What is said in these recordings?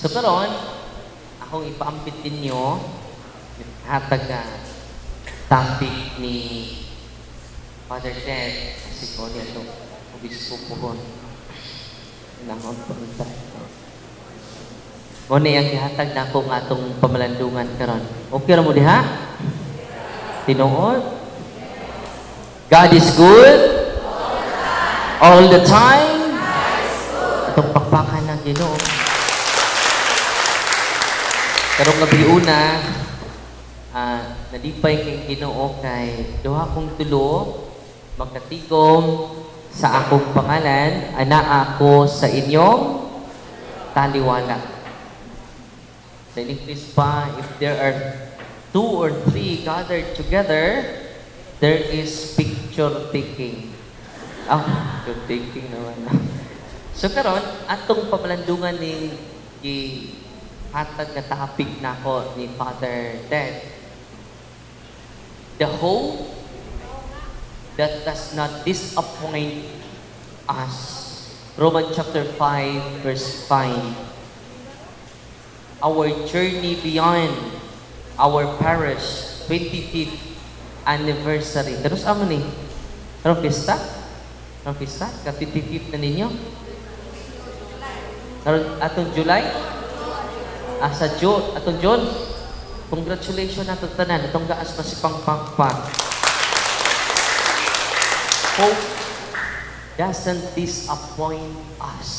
So karon, akong ipaampit ninyo hatag nga topic ni Father Ted si ko niya ito obispo po nangon po ito. Muna yung ihatag na akong atong pamalandungan karon. Okay ra mo diha? Tinuod? God is good all the time. Itong pakpakan ng Ginoo. Karong gabi una, nalipay kay Ginoo kay duha kong tulo magkatigom sa akong pangalan, ana ako sa inyong taliwala. Sa English pa, if there are 2 or 3 gathered together, there is picture taking. Picture taking naman. So karon atong pamalandungan ni hatag na topic nako ni Father Ted. The hope that does not disappoint us. Romans chapter 5 verse 5. Our journey beyond our parish 25th anniversary. Terus amo ni? Karong pista? Karong pista? Ka 25th na ninyo? Karong atong July? Sa June, atong June. Congratulations nato tanan atong gaas pa si pangpangpang. Hope doesn't disappoint us.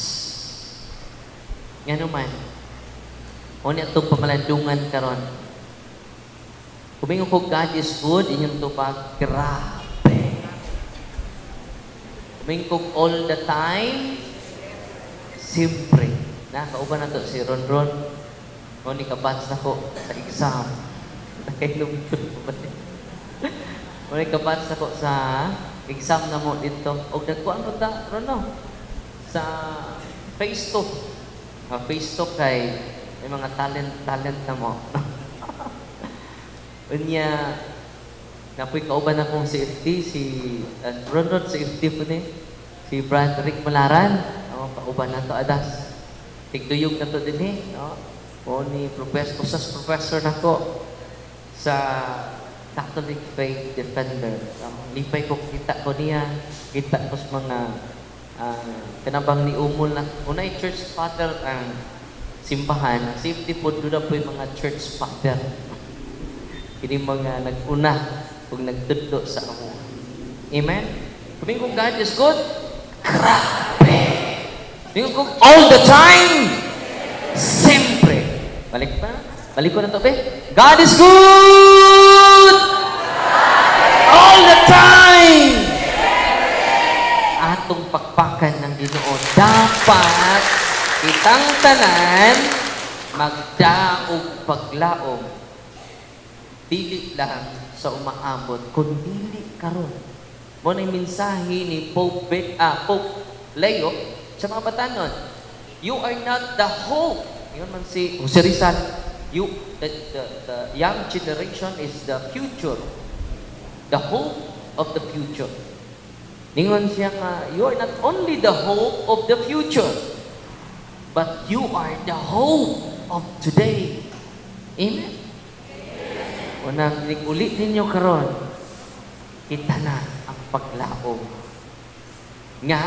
Nga naman, o niya itong pamalandungan karon. Kumingon ko, God is good, inyong tupag, grabe. Kumingon ko, all the time, siyempre. Nakauban na to si Ron Ron. O ni kabats na ko sa exam. Nakailumipon ko ba din? O ni kabats na ko sa exam na mo dito. O nagkuhan ko ta, Ron no? Sa face to. Face to kay may mga talent na mo. Unya, napoy kauban akong si FT, si Ron si FT po ni, si Bradrick Malaran. Kauban na to adas. Tigduyog na to din eh. No? O ni professor na ko sa Catholic Faith Defender. Lipay ko, kita ko niya. Kita ko sa mga kanabang ni Umul na. Unay church father ang simbahan, safety po doon po yung mga church father. Hindi mga nag-una kung nagtudlo sa amo. Amen? Kuming kung God is good, grabe! Kuming kung all the time, siyempre. Balik pa? Balik ko na to, be? God is good! All the time! Atong pakpakan ng Ginoo, dapat itang tanan magdaog paglaom dili lang sa umaabot kun dili karon mo na mensahe ni Pope Leo sa mga batanon. You are not the hope. Yun man si Jose Rizal, the young generation is the future, the hope of the future. Ningon siya nga, you are not only the hope of the future, but you are the hope of today. Amen? Unang ulit ninyo karon, kita na ang paglaom. Nga,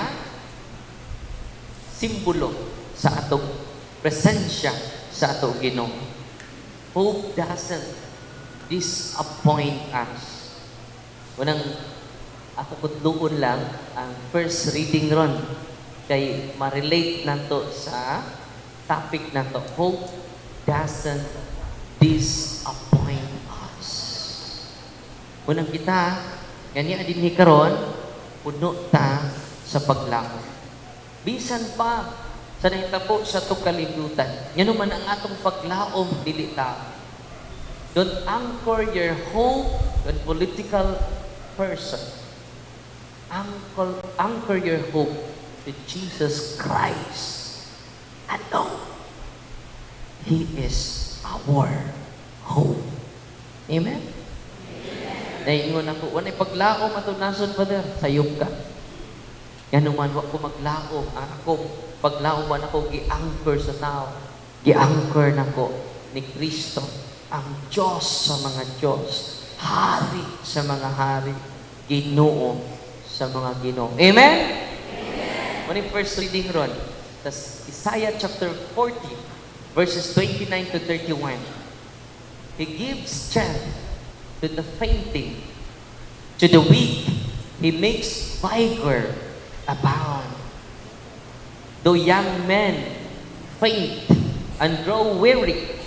simbolo sa atong presensya sa atong Ginoo. Hope doesn't disappoint us. Unang ako kutluon lang ang first reading ron kay ma-relate nato sa topic nato. Hope doesn't disappoint us. Unang kita, ganyan din ni karon, puno ta sa paglaom. Bisan pa sa nahitabo sa itong kalibutan, yan naman ang atong paglaom, dili ta. Don't anchor your hope on political person. Anchor your hope to Jesus Christ alone. He is our hope. Amen? Naingon ako, wanay paglaom ato nasod, Father, sayop ka. Yan naman, wak ko maglaom. Ako, paglaom man ako, gi-anchor sa tao. Gi-anchor nako ni Kristo, ang Diyos sa mga Diyos, Hari sa mga hari, Ginoo sa mga Ginoo. Amen? Amen. Ano yung first reading ron? Tas Isaiah chapter 40, verses 29 to 31. He gives strength to the fainting, to the weak. He makes vigor abound. Though young men faint and grow weary,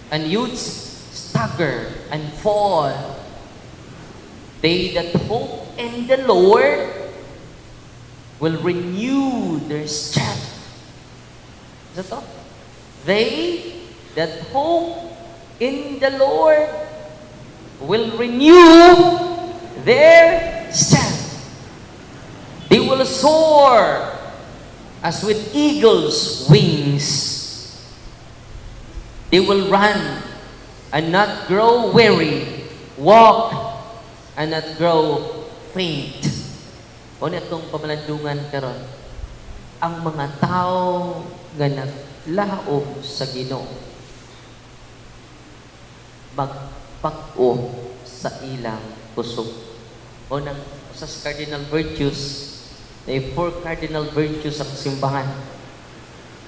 and youths stagger and fall, they that hope in the Lord will renew their strength. Is that all? They that hope in the Lord will renew their strength. They will soar as with eagles' wings. They will run and not grow weary, walk and not grow faint. O itong pamalandungan karon, ang mga tao nga naglaom sa Ginoo magpag-o sa ilang kusog. O nang sa cardinal virtues, may 4 cardinal virtues ang simbahan.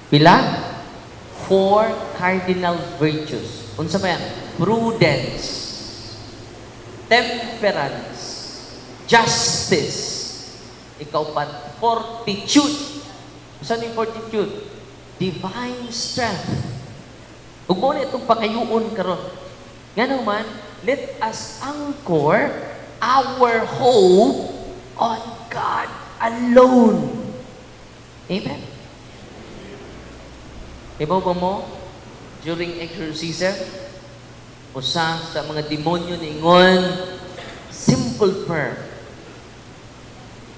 Pila? 4 cardinal virtues. Unsa ba yan? Prudence, temperance, justice, ikaw pa, fortitude. Saan yung fortitude? Divine strength. Huwag mo na itong pakayuon karon. Nga naman, let us anchor our hope on God alone. Amen? Ibaw ba mo, during exorcism, usa sa mga demonyo ni ingon, simple prayer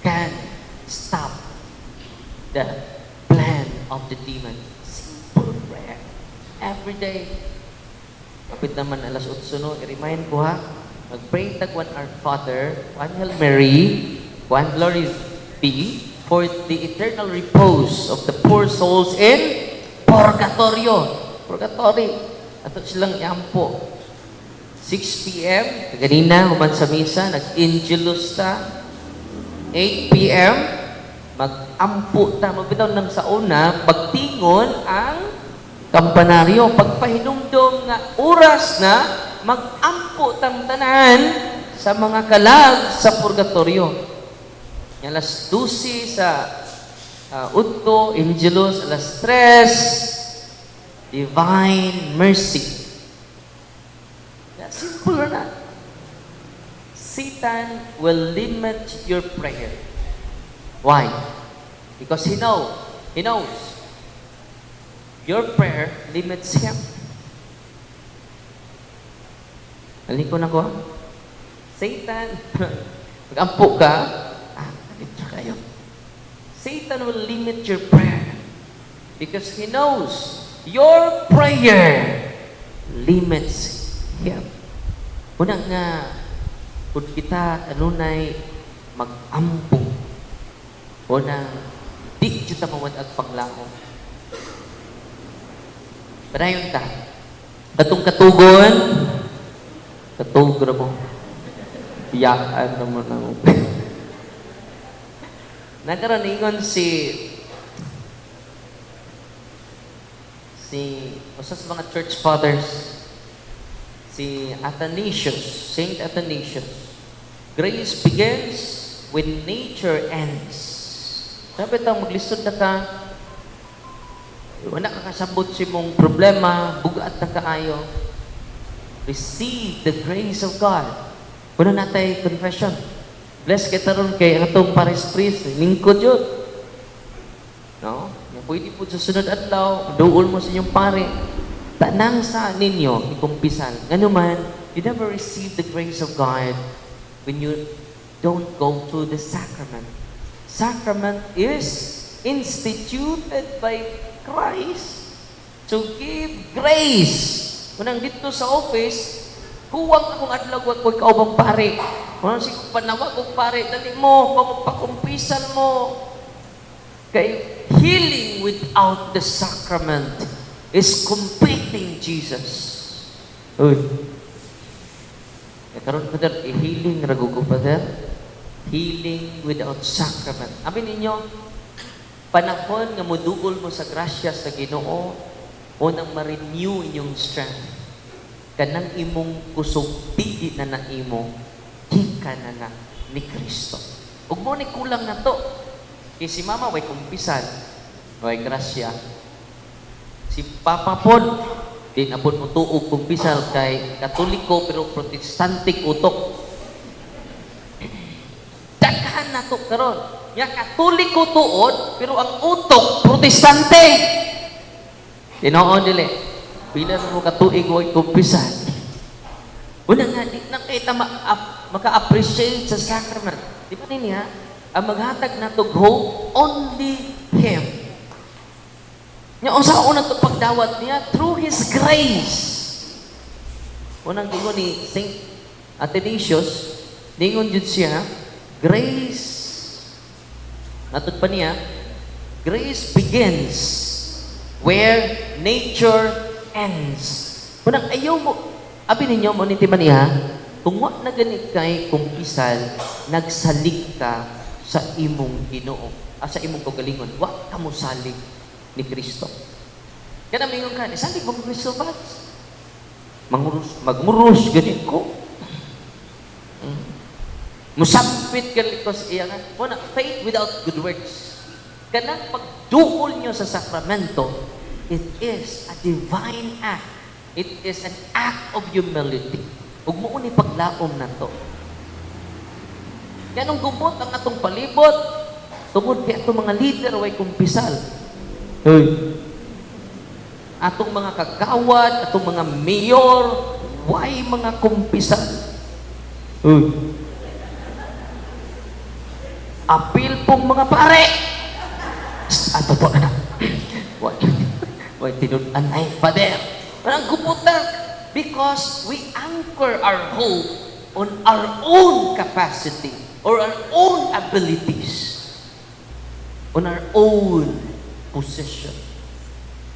can stop the plan of the demon. Simple prayer. Every day. Kapit naman alas 8, no? I-remind ko ha, mag-pray tag one Our Father, one Hail Mary, one Glory be, for the eternal repose of the poor souls in Purgatorio. Purgatory. Ato silang iampo. 6 p.m. Kanina, human sa misa, nag-angelus ta. 8 p.m. Mag-ampo ta. Magbitaw ng sa una, pagtingon ang kampanaryo. Pagpahinumdom nga oras na, mag-ampo tang tanan sa mga kalag sa purgatorio. Alas 12 sa Utto, Angelus, alas 3, Divine Mercy. Simple na. Satan will limit your prayer. Why? Because he knows your prayer limits him. Aliko na ko. Satan, mag-ampo ka, dito kayo. Satan will limit your prayer because he knows your prayer limits him. Una nga, kung kita kanunay mag-ampo, una, di kita mawad at panglaong. Padayon ta, katong katugon, katugro mo, biyaan naman ang nagkaroon ingon si usa sa mga church fathers, si Athanasius, Saint Athanasius. Grace begins when nature ends. Sabi tayo, maglisod na ka, wala ka kasabot si mong problema, bugat na kaayo. Receive the grace of God. Una natay confession. Bless kita ron kay atong paris priest, lingkod yun. No? Pwede po sa sunod adlaw, dool mo sa inyong pare. Tanang sa ninyo, ikumpisan. Ano man, you never receive the grace of God when you don't go through the sacrament. Sacrament is instituted by Christ to give grace. Unang dito sa office, huwag akong adlaw, huwag ko kaubang pare. Kung si panawag kong pare, dali mo, pakumpisan mo. Kay healing without the sacrament is completing Jesus. Uy. Karon pa healing ragugo pa healing without sacrament. Amin ninyo, panahon nga modugol mo sa grasya sa Ginoo, unang ma-renew inyong strength. Kanang imong kusog dili na imo, hika na ni Kristo. Ug mo ni kulang na to. Kay si mama way kumpisan, way grasya. Si papa pod di na pod mo tuog kumpisal kay Katoliko pero protestantik utok. Daghan na to karon. Ya Katoliko tuod pero ang utok protestante. Tinuod dili. Bila mo katuig way kumpisan. Una nga di na kita maka-appreciate sa sacrament. Di ba niya? Ang maghatag na to hope only Him. Nga usa una to pagdawat niya through His grace. Unang gingon ni Saint Athanasius, ningon jud siya, grace. Natod pa niya, grace begins where nature ends. Unang ayaw mo, abi ninyo mo ninti man niya, kung wa na ganit kay kumpisal, nagsalig ka sa imong Ginoo, sa imong kagalingon, wa ka mo salig ni Kristo. Kaya namingon ka, salig mo Kristo ba? Magmurus, ganit ko. Musampit ka liko sa iya nga. Muna, faith without good works. Kanang pagduol nyo sa sakramento, it is a divine act. It is an act of humility. Huwag mo ni paglaom na to. Kaya nung gumot ang atong palibot, tungod kaya itong mga leader way kumpisal. Hey. Atong mga kagawad, atong mga mayor, way mga kumpisal. Hey. Apil pong mga pare. Ato po na. Way tinudan ay pader. Walang gumutan because we anchor our hope on our own capacity or our own abilities, on our own position,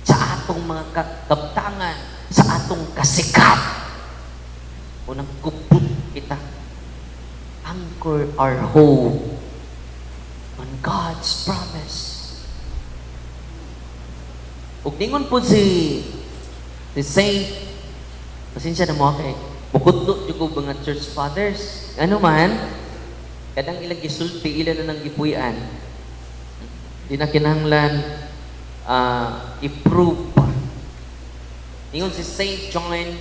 sa atong mga kabtangan, sa atong kasikat. Unang kupot kita. Anchor our hope on God's promise. Ug ningon po si Saint, pasensya na mo kay bukudlo jud ko mga church fathers. Ano man, kadang ilang gisulti, ilan na nang gipuy-an. Di na kinahanglan i-prove pa. Ningon si Saint John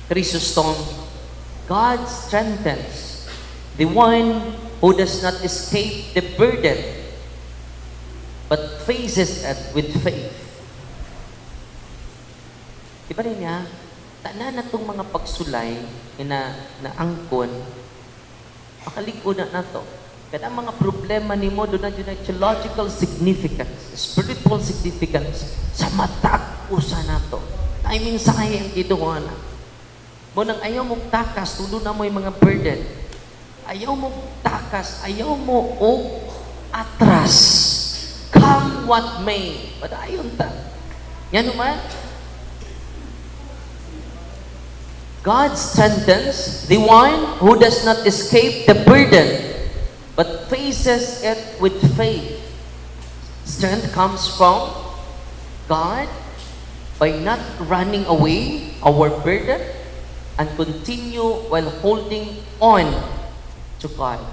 Chrysostom, God strengthens the one who does not escape the burden but faces it with faith. Diba rin niya, tanan na itong mga pagsulay na angkon, makalikod na to. Kaya ang mga problema ni mo, doon na yun ang theological significance, spiritual significance, sa matag usa na to. Timing sa kaya ang kinuha na. Munang ayaw mong takas, tulo na mo yung mga burden. Ayaw mong takas, ayaw mo o atras. Come what may. But ayon ta. Yan naman. God strengthens the one who does not escape the burden, but faces it with faith. Strength comes from God by not running away our burden and continue while holding on to God.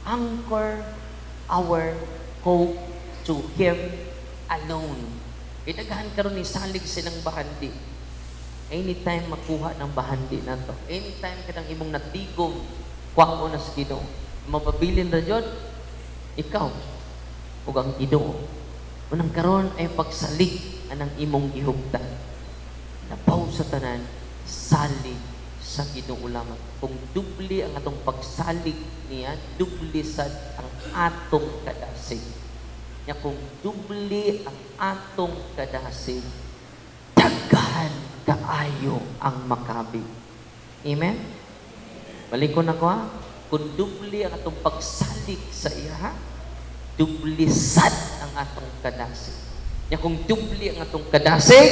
Anchor our hope to Him alone. Idaghan karon ni salig silang bahandi. Anytime makuha ng bahandi na to. Anytime kadang imong natigom, kuha mo na sa Ginoo. Mapabilin na yun, ikaw, ug ang Ginoo. Unang karon ay pagsalig anang imong gihugdan. Napaw sa tanan, salig sa Ginoo lamang. Kung dubli ang atong pagsalig niya, dubli sad ang atong kadasig. Nya kung dubli ang atong kadasig, daghan kaayo ang makabi. Amen? Balikon ako ha. Kung dubli ang atong pagsalig sa iya, dubli sad ang atong kadasig. Nya kung dubli ang atong kadasig,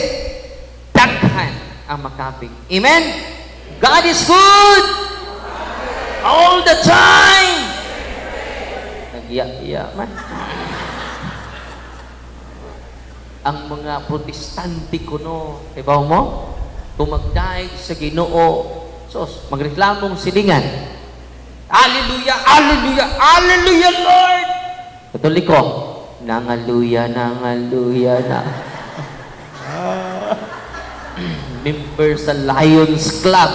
daghan ang makapig. Amen? God is good all the time. Nag-iya-iya man. Ang mga protestante kuno, ibaw mo, tumagdaig sa Ginoo, sos, magreklamong silingan. Hallelujah, hallelujah, hallelujah, Lord! Katoliko, nangaluya, nangaluya, na. Member sa Lions Club,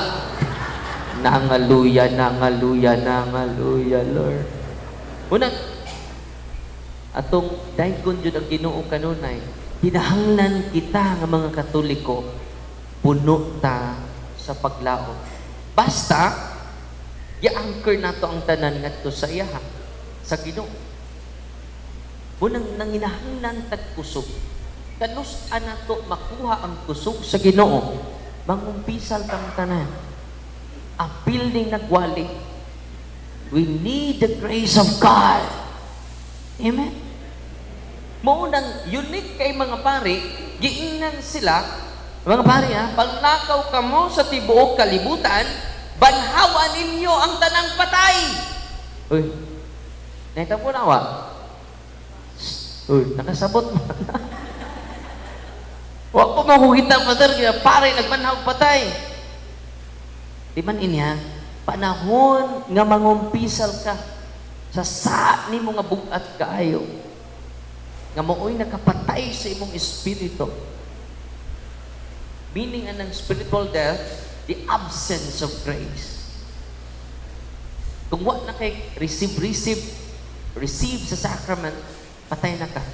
nangaluya, nangaluya, nangaluya, Lord. Una, atong dahigon yun ang Ginoo kanunay, hinahanglan kita nga mga Katoliko, puno ta sa paglaom. Basta, i-anchor nato ang tanan ngadto sa iyaha, sa Ginoo. Unang nanginahanglan tag kusog. Kanus-an nato makuha ang kusog sa Ginoo, mangumpisal kang tanan. Ang building nagwali. We need the grace of God. Amen? Maunang unique kay mga pari, giingnan sila, mga pari paglakaw ka mo sa tibuok kalibutan, banhawa ninyo ang tanang patay. Uy, nakita po na wa? Uy, nakasabot mo. Wa po makukita pa sir, kaya pare nagbanhaw patay. Di man inya, panahon nga mangumpisal ka sa ni mo nga bugat kaayo. Nga mooy nakapatay sa imong espiritu. Meaning anang spiritual death, the absence of grace. Kung wa na kay receive sa sacrament, patay na ka.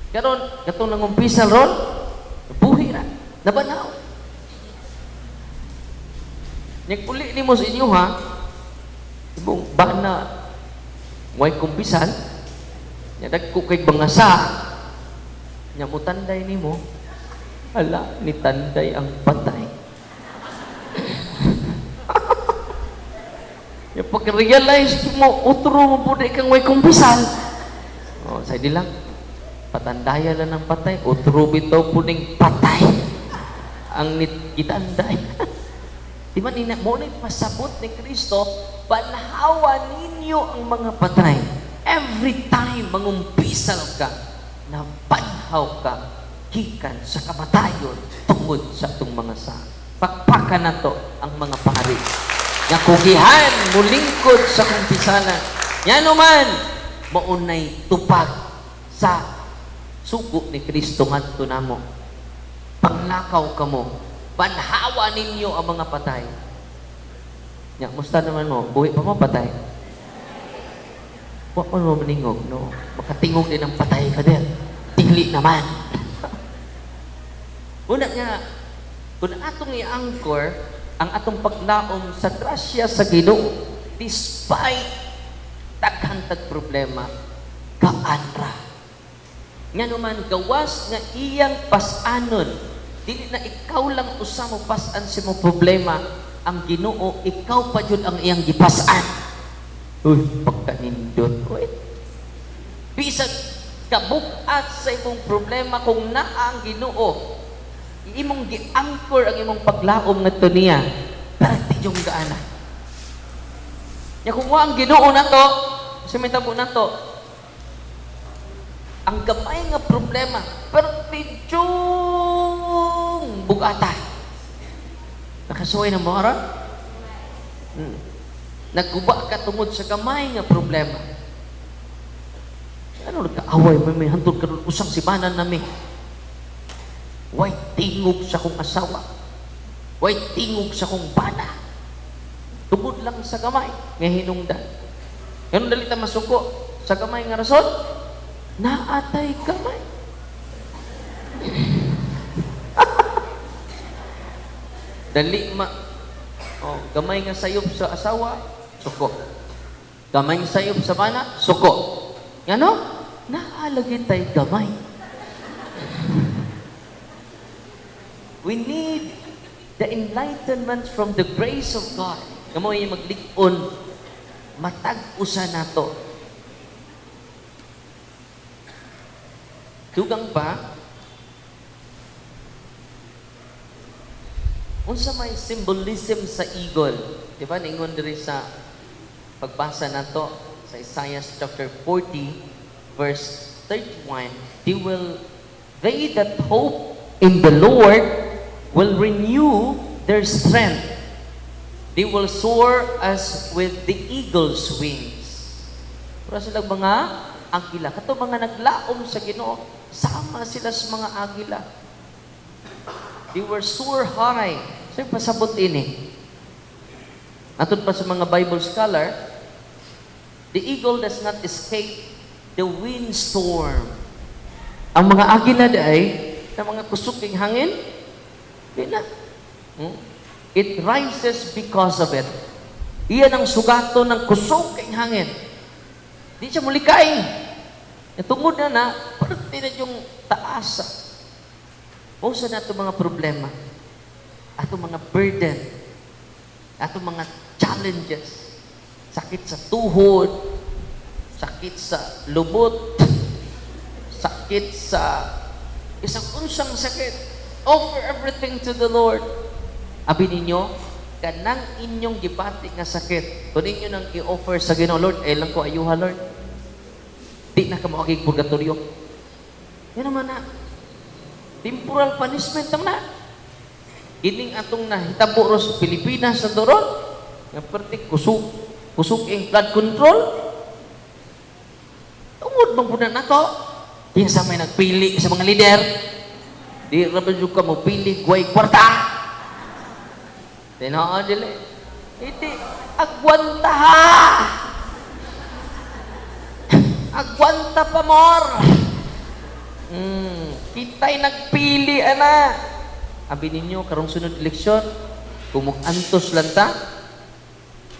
Karon katong nangumpisal ron, buhi na, nabanaw. Nagpuli ni mo sa inyo ha, ibong bana, may kumpisal, nyadag ko kay bangasa, nyamutanday ni mo, ala, ni tanday ang patay. Yung pag-realize mo, utro mo po kang may kumpisal. O, sa lang, patandaya lang ng patay, utro bitaw po patay. Ang gitanday. Di ba, mo na pasabot ni Kristo, panhawa ninyo ang mga patay. Every time mangumpisal ka, na panhaw ka, gikan sa kamatayon tungod sa itong mga sa. Pakpakan na to ang mga pari. Nakugihan, mulingkod sa kumpisalan. Yan naman, maunay tupag sa sugo ni Kristo ngadto namo. Panglakaw kamo, panhawa ninyo ang mga patay. Ya, musta naman mo? Buhi pa mo patay? Huwag mo maningog, no? Makatingog din ang patay ka din. Tingli naman. Una nga, kung atong i-anchor ang atong paglaom sa grasya sa Ginoo, despite taghantag problema, kaanra. Nga naman, gawas nga iyang pasanon, dili na ikaw lang usa mo pasan sa mo problema, ang Ginoo, ikaw pa jud ang iyang gipasan. Uy, pagkanindot. Uy. Bisag kabukat sa imong problema kung naa ang Ginoo, imong gi-anchor ang imong paglaom ngadto niya, perti yung gaana. Ya kung wa ang Ginoo nato, simitabo nato, ang gamay nga problema, perti yung bugatan. Nakasuway ng mga nagguba ka tungod sa gamay nga problema. Ano nagkaaway, may hantod ka rin usang sibanan namin. Way tingog sa kong asawa. Way tingog sa kong bana. Tungod lang sa gamay nga hinungdan. Ganun dali ta masuko sa gamay nga rason, naatay gamay. Dali gamay nga sayop sa asawa, suko. Gamay nga sayop sa bana, suko. Ano? Naalagin tayo gamay. We need the enlightenment from the grace of God. Kamo yung maglikon, matag-usa nato. Dugang pa, unsa may symbolism sa eagle. Di ba? Ningon diri sa pagbasa nato sa Isaiah chapter 40, verse 31, they that hope in the Lord will renew their strength. They will soar as with the eagle's wings. Para silang mga agila. Kato mga naglaom sa Ginoo, sama sila sa mga agila. They were soar high. So, pasabot ini. Atun pa sa mga Bible scholar, the eagle does not escape the windstorm. Ang mga agila ay na mga kusuking hangin, di na. It rises because of it. Iyan ang sugato ng kusuking hangin. Di siya mulikay. Tungod na parte na yung taasa. Usa na ito mga problema. Ato mga burden. Ato mga challenges. Sakit sa tuhod. Sakit sa lubot. Sakit sa isang unsang sakit. Offer everything to the Lord. Abi ninyo, kanang inyong gibati nga sakit, kung inyo nang i-offer sa Ginoo, Lord, lang ko ayuha, Lord. Di na ka maaging purgatorio. Yan naman na. Temporal punishment naman na. Ining atong nahitabo ro sa Pilipinas sa doron, nga perti kusog ang flood control. Tungod bang punan nato? Pinsa may nagpili sa mga leader. Di raman yung ka mo pili, guway kwarta. Tinoo dili. Iti, agwanta ha! Agwanta pa more! Kita'y nagpili, ana. Abi ninyo, karong sunod eleksyon, kung mag-antos lang ta,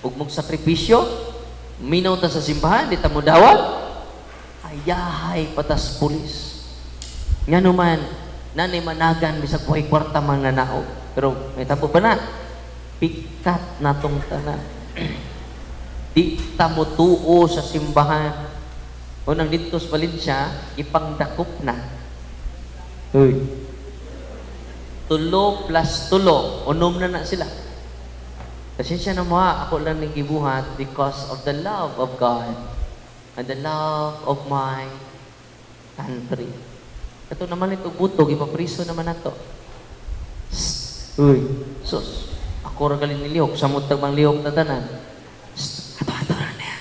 kung mag-sakripisyo, minaw ta sa simbahan, di ta mo dawat, ayahay patas pulis. Nga naman, nanay managan, bisag buhay kwarta man nanao. Pero may tabo ba na? Pikat na tong tanan. Di ta mo tuo sa simbahan. Unang dito sa Valencia, ipangdakop na. Uy. 2 plus 2. Unom na sila. Kasi siya na mo ako lang nang gibuhat because of the love of God and the love of my country. Ito naman ito butog, ipapriso naman na to. Uy. Sus. Ako ra galing nilihok, samot tagmang lihok na tanan. Ato na niya.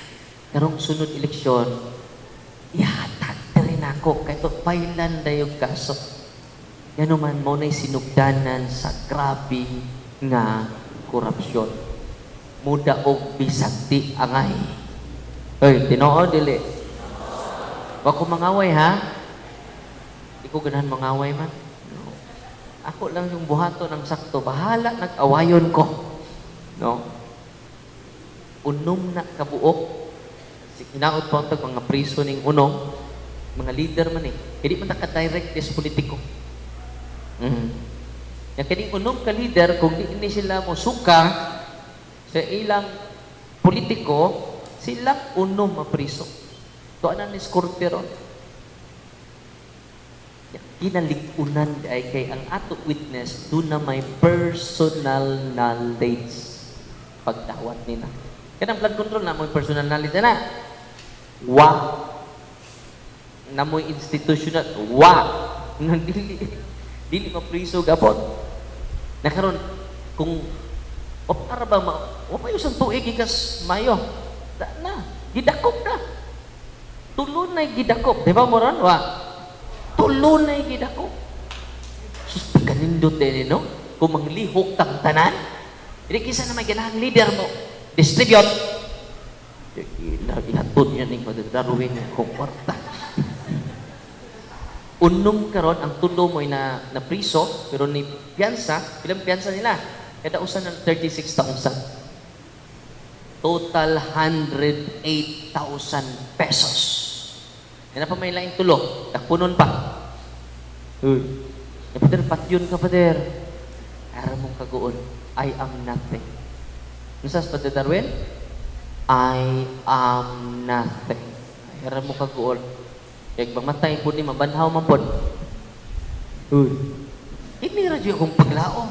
Karong sunod eleksyon, ihatag na rin ako, kahit pailan na yung kaso. Yan naman mo na'y sinugdanan sa grabe nga korupsyon. Muda o bisagti angay. Hoy, tinoo, dili. Wag ko mangaway, ha? Di ko ganahan mangaway man. Ako lang yung buhato ng sakto. Bahala, nag-awayon ko. No? Unom na kabuok. Inaot pa ang mga priso ng unong. Mga leader man eh. Hindi man naka-direct is politiko. Yung kining unom ka leader, kung di sila mo suka sa ilang politiko, silang unom mapriso. Ito anan ni Scorpio. Kinalikunan ay kay ang ato witness doon na may personal knowledge pagdawat nila. Kaya ang blood control na may personal knowledge na. Na may institutional. Dili mapriso gapon. Nakaroon, kung para ba pa yung isang tuig ikas mayo. Na, gidakop na. Tulunay gidakop. Di ba mo ron? Tulunay gid ako. Sus, pagkanindot din, no? Kung manglihok tang tanan, hindi kisa na may ganahang leader mo. Distribute. Ihatod niya ning pagdaruin kong kwarta. Unom karon ang tulo mo na priso, pero ni piyansa, ilang piyansa nila? Kada usan ng 36,000. Total 108,000 pesos. Yan pa may laing tulo. Takpunon pa. Uy. Pader, patyon ka, pader. Ara mong kaguon. I am nothing. Nusas, Pader Darwin? I am nothing. Ara mong kaguon. Kaya mamatay po ni mabanhaw man po. Uy. Hindi radyo akong paglao.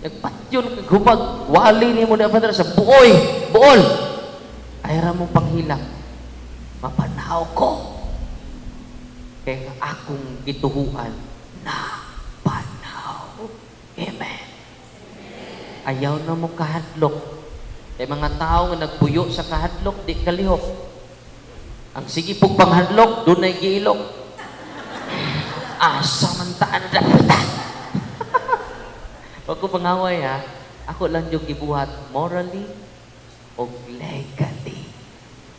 Nagpatyon kag hubag, wali ni mo na Father sa buoy, buol. Ayra mo panghilak. Mapanaw ko. Kaya akong gituhuan na panaw. Amen. Ayaw na mo kahadlok. Kaya mga tao nga nagpuyo sa kahadlok, di kalihok. Ang sige pong panghadlok, doon ay giilok. Asa man taan na dapat. Huwag ko pangaway ha, ako lang yung gibuhat morally o legally.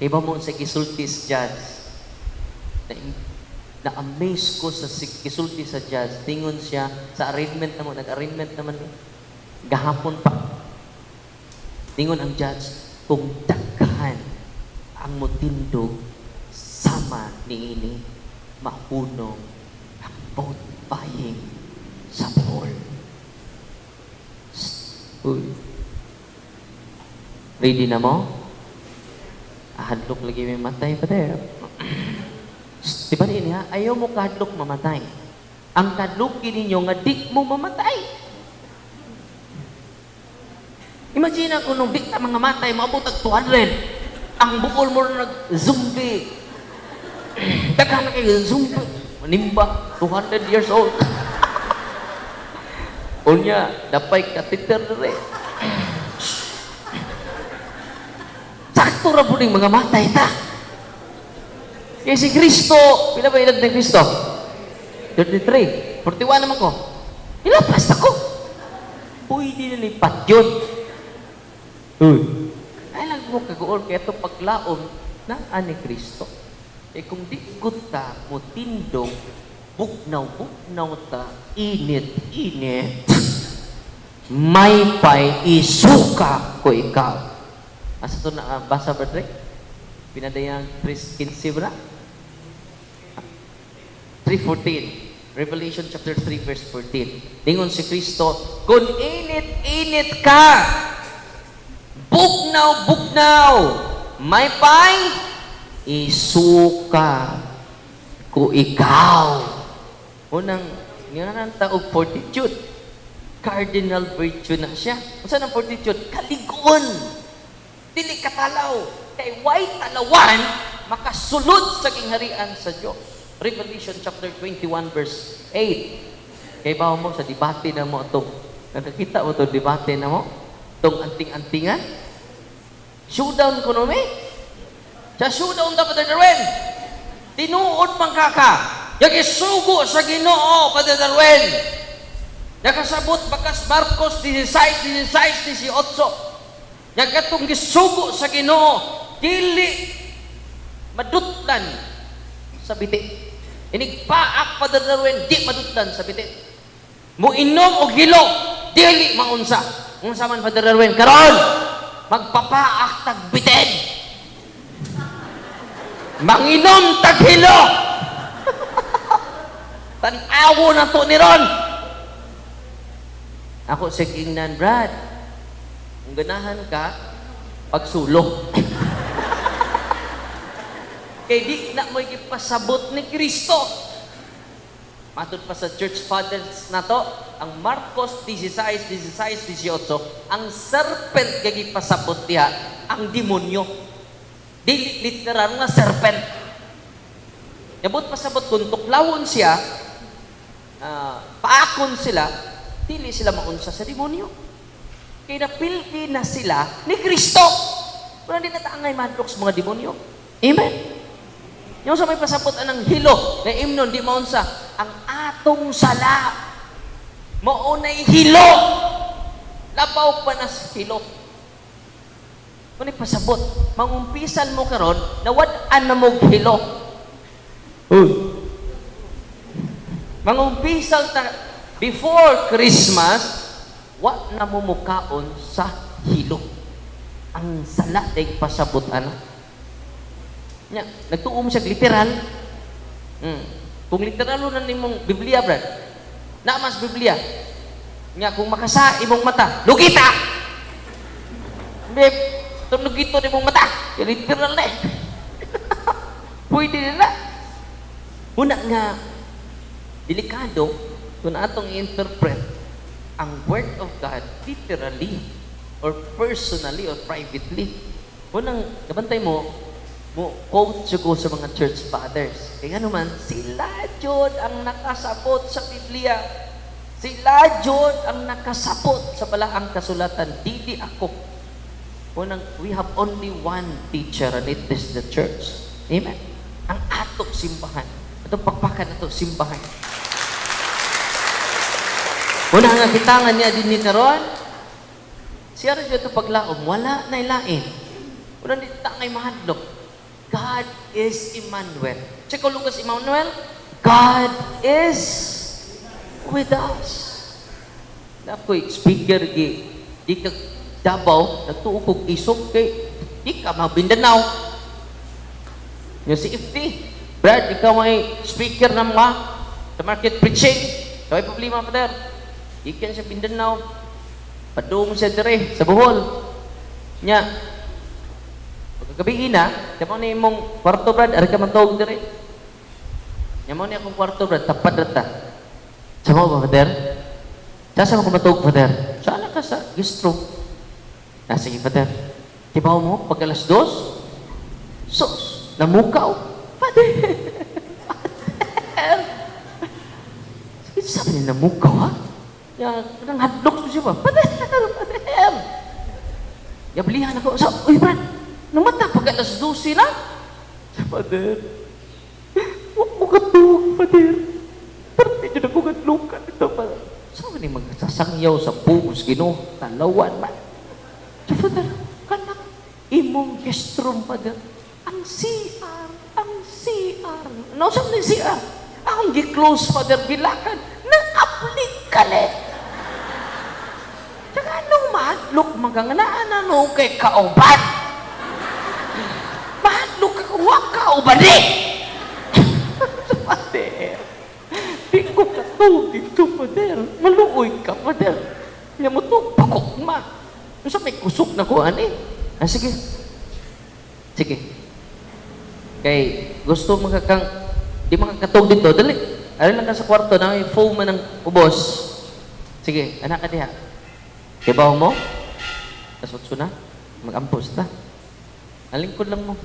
Iba mo sa gisultis judge, na-amaze ko sa gisultis sa judge, tingon siya, sa arraignment naman, nag-arraignment naman, gahapon pa. Tingon ang judge, kung daghan ang mutindog, sama ni ini, mahunong ang vote buying sa poll. Uy. Ready na mo? Hadlok lagi may matay pa there. Diba rin ha? Ayaw mo kahadlok mamatay. Ang kadlok ninyo nga di mo mamatay. Imagine kung nung bikta mga matay, maabot ang 200. Ang bukol mo nag-zombie. Daghan na kayo, zombie. Manimba, 200 years old. Unya, dapay katiter na rin. Sakto ra po ng mga matay ta. Kaya si Kristo, pila ba edad ni Kristo? 33. 41 naman ko. Ilapas ako. Pwede na lipat yun. Ay lang mo kagool, kaya ito paglaom ng ani Kristo. Eh kung di ko ta mo tindog, buknaw ta, init, may pa'y isuka ko ikaw. Asa ito na basa, Bradley? Pinadayang 3:15 ba? 3:14. Revelation chapter 3 verse 14. Dingon si Kristo, kung init ka, buknaw, may pa'y isuka ko ikaw. Unang, nga taog fortitude. Cardinal virtue na siya. Saan ang fortitude? Kaligon. Dili katalaw. Kay way talawan, makasulod sa kingharian sa Diyos. Revelation chapter 21 verse 8. Kay bawa mo sa debate na mo itong, nakakita mo itong debate na mo? Itong anting-antingan? Showdown ko no, sa showdown dapat na rin. Tinuod pang kaka. Yung isugo sa Ginoo, Padre Darwin. Nakasabot bakas Marcos 16:18. Yung katong gisugo sa Ginoo, dili madutlan sa biti. Inigpaak, Padre Darwin, di madutlan sa biti. Muinom o gilo, dili maunsa. Unsa man, Padre Darwin, karon magpapaak tagbitin. Manginom taghilo. Tanawo na to ni Ron. Ako sa kingnan, Brad. Kung ganahan ka, pagsulong. Kay di na mo ipasabot ni Kristo. Matod pa sa church fathers na to, ang Marcos 16:18, ang serpent kay ipasabot diha, ang demonyo. Dili literal nga serpent. Yabot pasabot kung tuklawon siya, paakon sila, dili sila maunsa sa demonyo. Kaya napildi na sila ni Kristo. Wala din nataangay madlok sa mga demonyo. Amen? Yung sa may pasabot ng hilo, na imnon, di maunsa, ang atong sala, maunay hilo. Labaw pa na sa hilo. Kung pasabot, mangumpisan mo karon, nawad-an na mo hilo. Mangumpisal ta before Christmas, wa na mo mukaon sa hilo. Ang sala day pasabot ana. Nya, nagtuo mo siya literal. Kung literal na nimong Biblia, Brad. Na mas Biblia. Nya kung makasa imong mata, lugita. Beb, lugito nimong mata. Literal na. Pwede na. Una nga, delikado kung atong i-interpret ang Word of God literally or personally or privately. Unang, nabantay mo quote siguro sa mga church fathers. Kaya naman, sila jud ang nakasabot sa Biblia. Sila jud ang nakasabot sa balaang kasulatan. Dili ako. Unang, we have only one teacher and it is the church. Amen? Ang atok simbahan. Itong pakpakan na ito, simbahan. Una nga kitangan niya din ni karon. Siya rin ito paglaom. Wala na ilain. Una dito ngay mahadlok. God is Emmanuel. Check ko Lucas Emmanuel. God is with us. Nakoy, speaker, di ka Davao, nagtuukog isog kay di ka mabindanaw. Yung si Ifti, Brad, ikaw ay speaker ng mga sa market preaching. So, ay problema pa der. Ikan siya Mindanao. Padung siya dire sa Bohol. Nya, pagkagabi na, mo ni imong kwarto, Brad, ari ka matawag dire. Nya mo ni akong kwarto, Brad, tapad rata. Sama ba, Father? Saan mo kumatawag, Father? Saan ka sa gistro? Sige, Father. Tibaw mo, pag alas 2, sos, namukaw. Father! Father! Sabi niya, namukaw, ha? Nang hadlok siya ba? Father! Father! Yablihan ako. Uy, Brad, namata pag alas 12 na? Father, huwag mo katulog, Father. Parang medyo nagkugatlukan ito, Father. Saan ni magsasangyaw sa pugos, Ginoo? Talawan, man. So, Father, kanak, imong gestrom, Father. Ang CR. Ano saan ni CR? Ang gi-close, Father, bilakan. Nang-aplik ka le. Tsaka anong mahadlok maganganaan ano kay kauban? Mahadlok ka kung wak kauban eh. Father, di ko katulog dito, Father. Maluoy ka, Father. Nga mo ito, pakukma. Sa may kusok na ko, sige. Sige. Kay, gusto di makakatog dito, dali. Arin lang ka sa kwarto na may foam man ng ubos. Sige, anak ka diha. Kibaw mo? Kasutso na? Mag-ampos ta. Alingkod lang mo.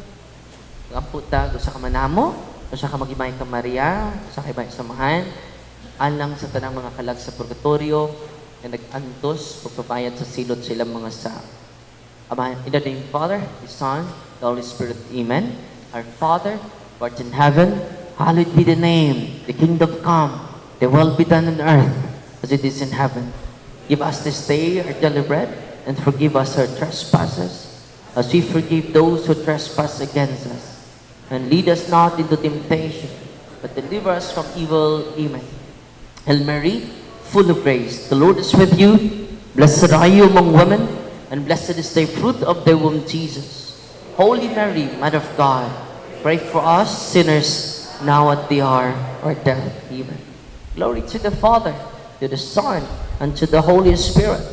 Mag-ampos ta. Gusto ka manamo? Gusto ka mag-imay ka Maria? Gusto ka ibay samahan? Alang sa tanang mga kalag sa purgatorio na nag-antos, pagpapayad sa silot sa ilang mga sa Amahan. In the name of the Father, the Son, the Holy Spirit. Amen. Our Father, who art in heaven, hallowed be the name. The kingdom come. The will be done on earth as it is in heaven. Give us this day our daily bread, and forgive us our trespasses, as we forgive those who trespass against us. And lead us not into temptation, but deliver us from evil. Amen. Hail Mary, full of grace, the Lord is with you. Blessed are you among women, and blessed is the fruit of thy womb, Jesus. Holy Mary, Mother of God, pray for us sinners, now at the hour of our death. Amen. Glory to the Father, to the Son, and to the Holy Spirit.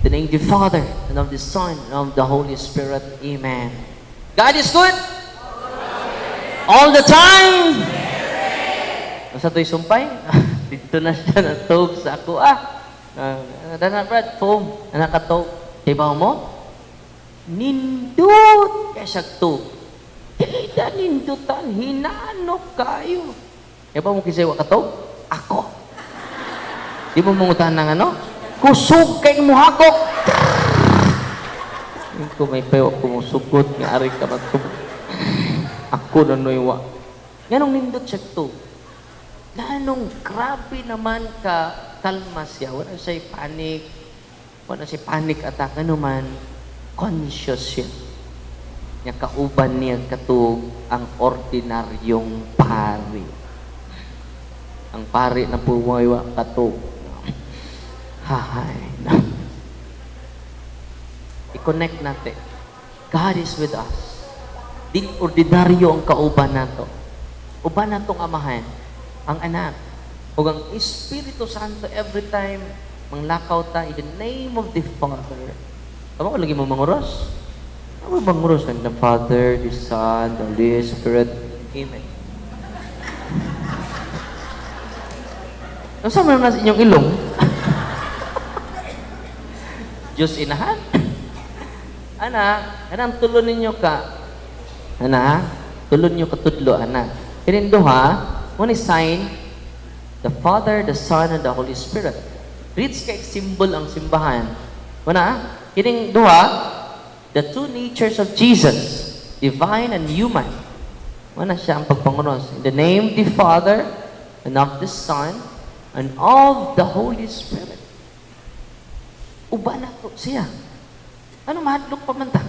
In the name of the Father, and of the Son, and of the Holy Spirit. Amen. God is good. All the time. Masa to'y sumpay? Dito na siya natog sa ako. Dana Brad, foam. Nakatog. Dibaw mo? Nindot. Kaya siya to. Kaya nindutan. Hinanok kayo. Dibaw mo kisay wakatog? Ako. Di mo mungutan ng ano? Kusog kay mo hakok. Kung may payo kumusugot, nga ari ka matubog. Ako na noywa. Yanong nindot siya to. Lanong grabe naman ka kalma siya. Wala siya panic. Wala siya panic attack. Ano man, conscious siya. Niya kauban niya katug ang ordinaryong pari. Ang pari na pumaywa katug. Hahay. I-connect natin. God is with us. Di ordinaryo ang kauban nato. Uban natong amahan, ang anak, o ang Espiritu Santo every time manglakaw ta in the name of the Father. Tama ko lagi mo manguros? Tama manguros in the Father, the Son, the Holy Spirit. Amen. Nasa man na sa inyong ilong? Diyos inahan. Ana, anang tulon ninyo ka? Ana, tulon ninyo katudlo, ana. Kininduha, one is sign, the Father, the Son, and the Holy Spirit. Rich kay symbol ang simbahan. Una, kininduha, the two natures of Jesus, divine and human. Una siya ang pagpangunos. In the name of the Father, and of the Son, and of the Holy Spirit. Uba na to siya. Ano mahadlok pa man ta?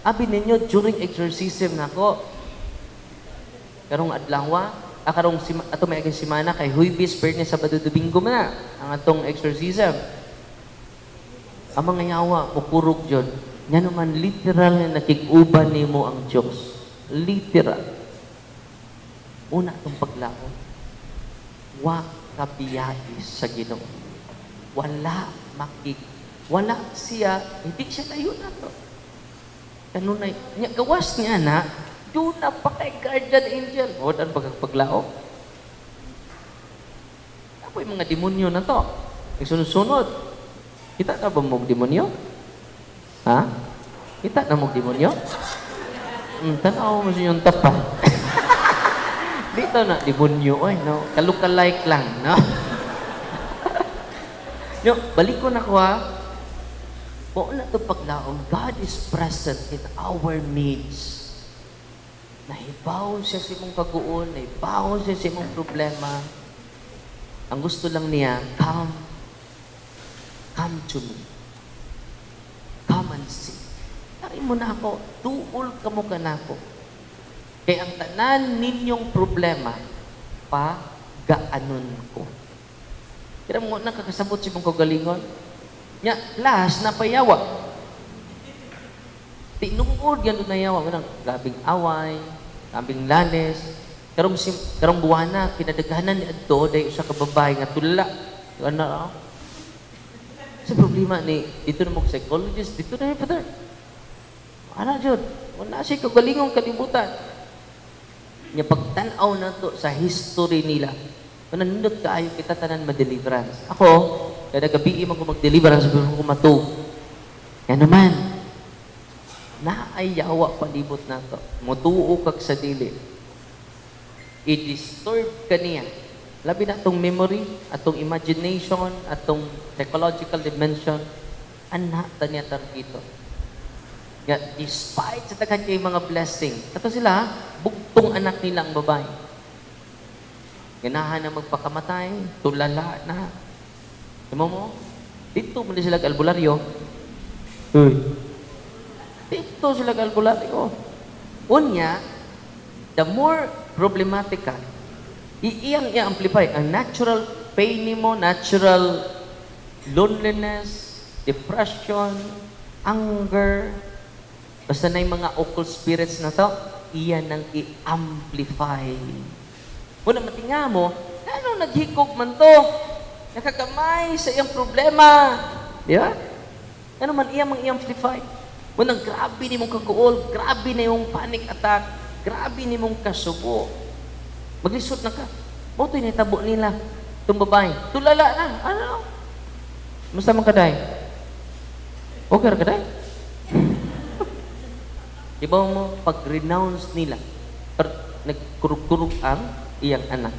Abi ninyo, during exorcism na ko, karong adlaw, ato may aging simana, kay Huibis, Biyernes, Sabado, Domingo na, ang atong exorcism. Ang mga yawa, mupurog dyan. Yan naman, literal na nakikuban ni mo ang Diyos. Literal. Una itong paglao. Wa kapiyais sa Ginoo. Wala siya, hindi siya tayo na to. Kanunay, gawas niya na, doon na pa kay guardian angel. O, dan paglao. Ako yung mga demonyo na to. Nagsunod-sunod. Kita na ba mong demonyo? Ha? Kita na mong demonyo? Tanaw mo siya yung tapa. Dito na, demonyo. Oy, no? Kalukalike lang, no? No, balik ko na ko, ha? Kung na ito paglaong, God is present in our needs. Nahibaw siya sa imong kaguon, nahibaw siya sa imong problema. Ang gusto lang niya, come to me. Come and see. Tari mo na ako, tuol ka mo ka na ako. Kaya ang tanan ninyong problema, pagaanon ko. Kaya mo, nakakasabot si mong kagalingon. Nya, last, napayawa. Tinungod yan doon na yawa. Manang gabing away, gabing lanes. Karong buwana, kinadaghanan ni Adto, dahil sa kababay nga tula. Ano? Sa problema ni, dito na mong psychologist, dito na yung father. Ano, Jod? Wala siya kagalingong kalibutan. Nya, pagtanaw na to sa history nila, mananindot kaayo kita tanan ma-deliverance. Ako, kada gabi man ko mag-deliverance, sabi ko matug. Yan naman. Naayawa palibot na to. Mutuo kag sa dili. I-disturb ka niya. Labi na itong memory, atong imagination, atong psychological dimension, anak ta niya targito. Despite sa tagan kay mga blessing, ato sila, bugtong anak nila ang babae. Ganahan na magpakamatay, tulala na. Tama mo? Dito mo sila albularyo. Dito sila albularyo. Unya, the more problematic ka, iyang i-amplify. Ang natural pain mo, natural loneliness, depression, anger, basta na yung mga occult spirits na to, iyan ang i-amplify. Una matinga mo, ano naghikog man to? Nakakamay sa iyang problema. Di ba? Ano man iyang i-amplify? Unang grabe ni mong kaguol, grabe na yung panic attack, grabe ni mong kasubo. Maglisod na ka. Moto'y natabo nila. Itong babae. Tulala na. Ano? Musta man kaday? Okay kaday? Diba mo, pag-renounce nila, nagkurug-kurug ang iyang anak.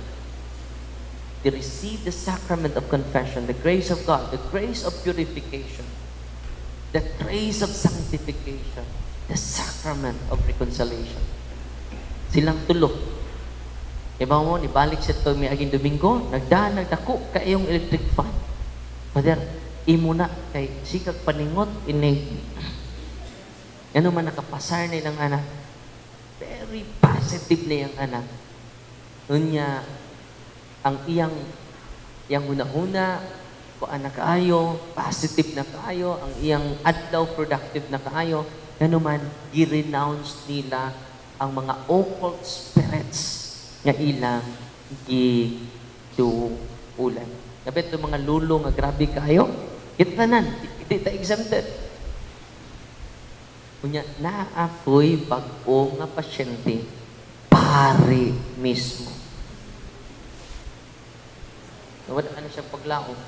They receive the sacrament of confession, the grace of God, the grace of purification, the grace of sanctification, the sacrament of reconciliation. Silang tulo. Diba mo, nibalik siya ito may aging Domingo, nagdako ka iyong electric fan. Father, imo na kay sikag paningot inig. Ano man nakapasar na ilang anak. Very positive na yung anak. Nunya, ang iyang hunahuna, kung anak kaayo, positive na kaayo, ang iyang adlaw productive na kaayo, ano man, i-renounce nila ang mga occult spirits nga ilang gituulan. Kapit itong mga lulo nga grabe kayo, kita nan, hindi ta exempted. Kunya, naakoy bag-o nga pasyente, pare mismo. Wala na siyang paglaom.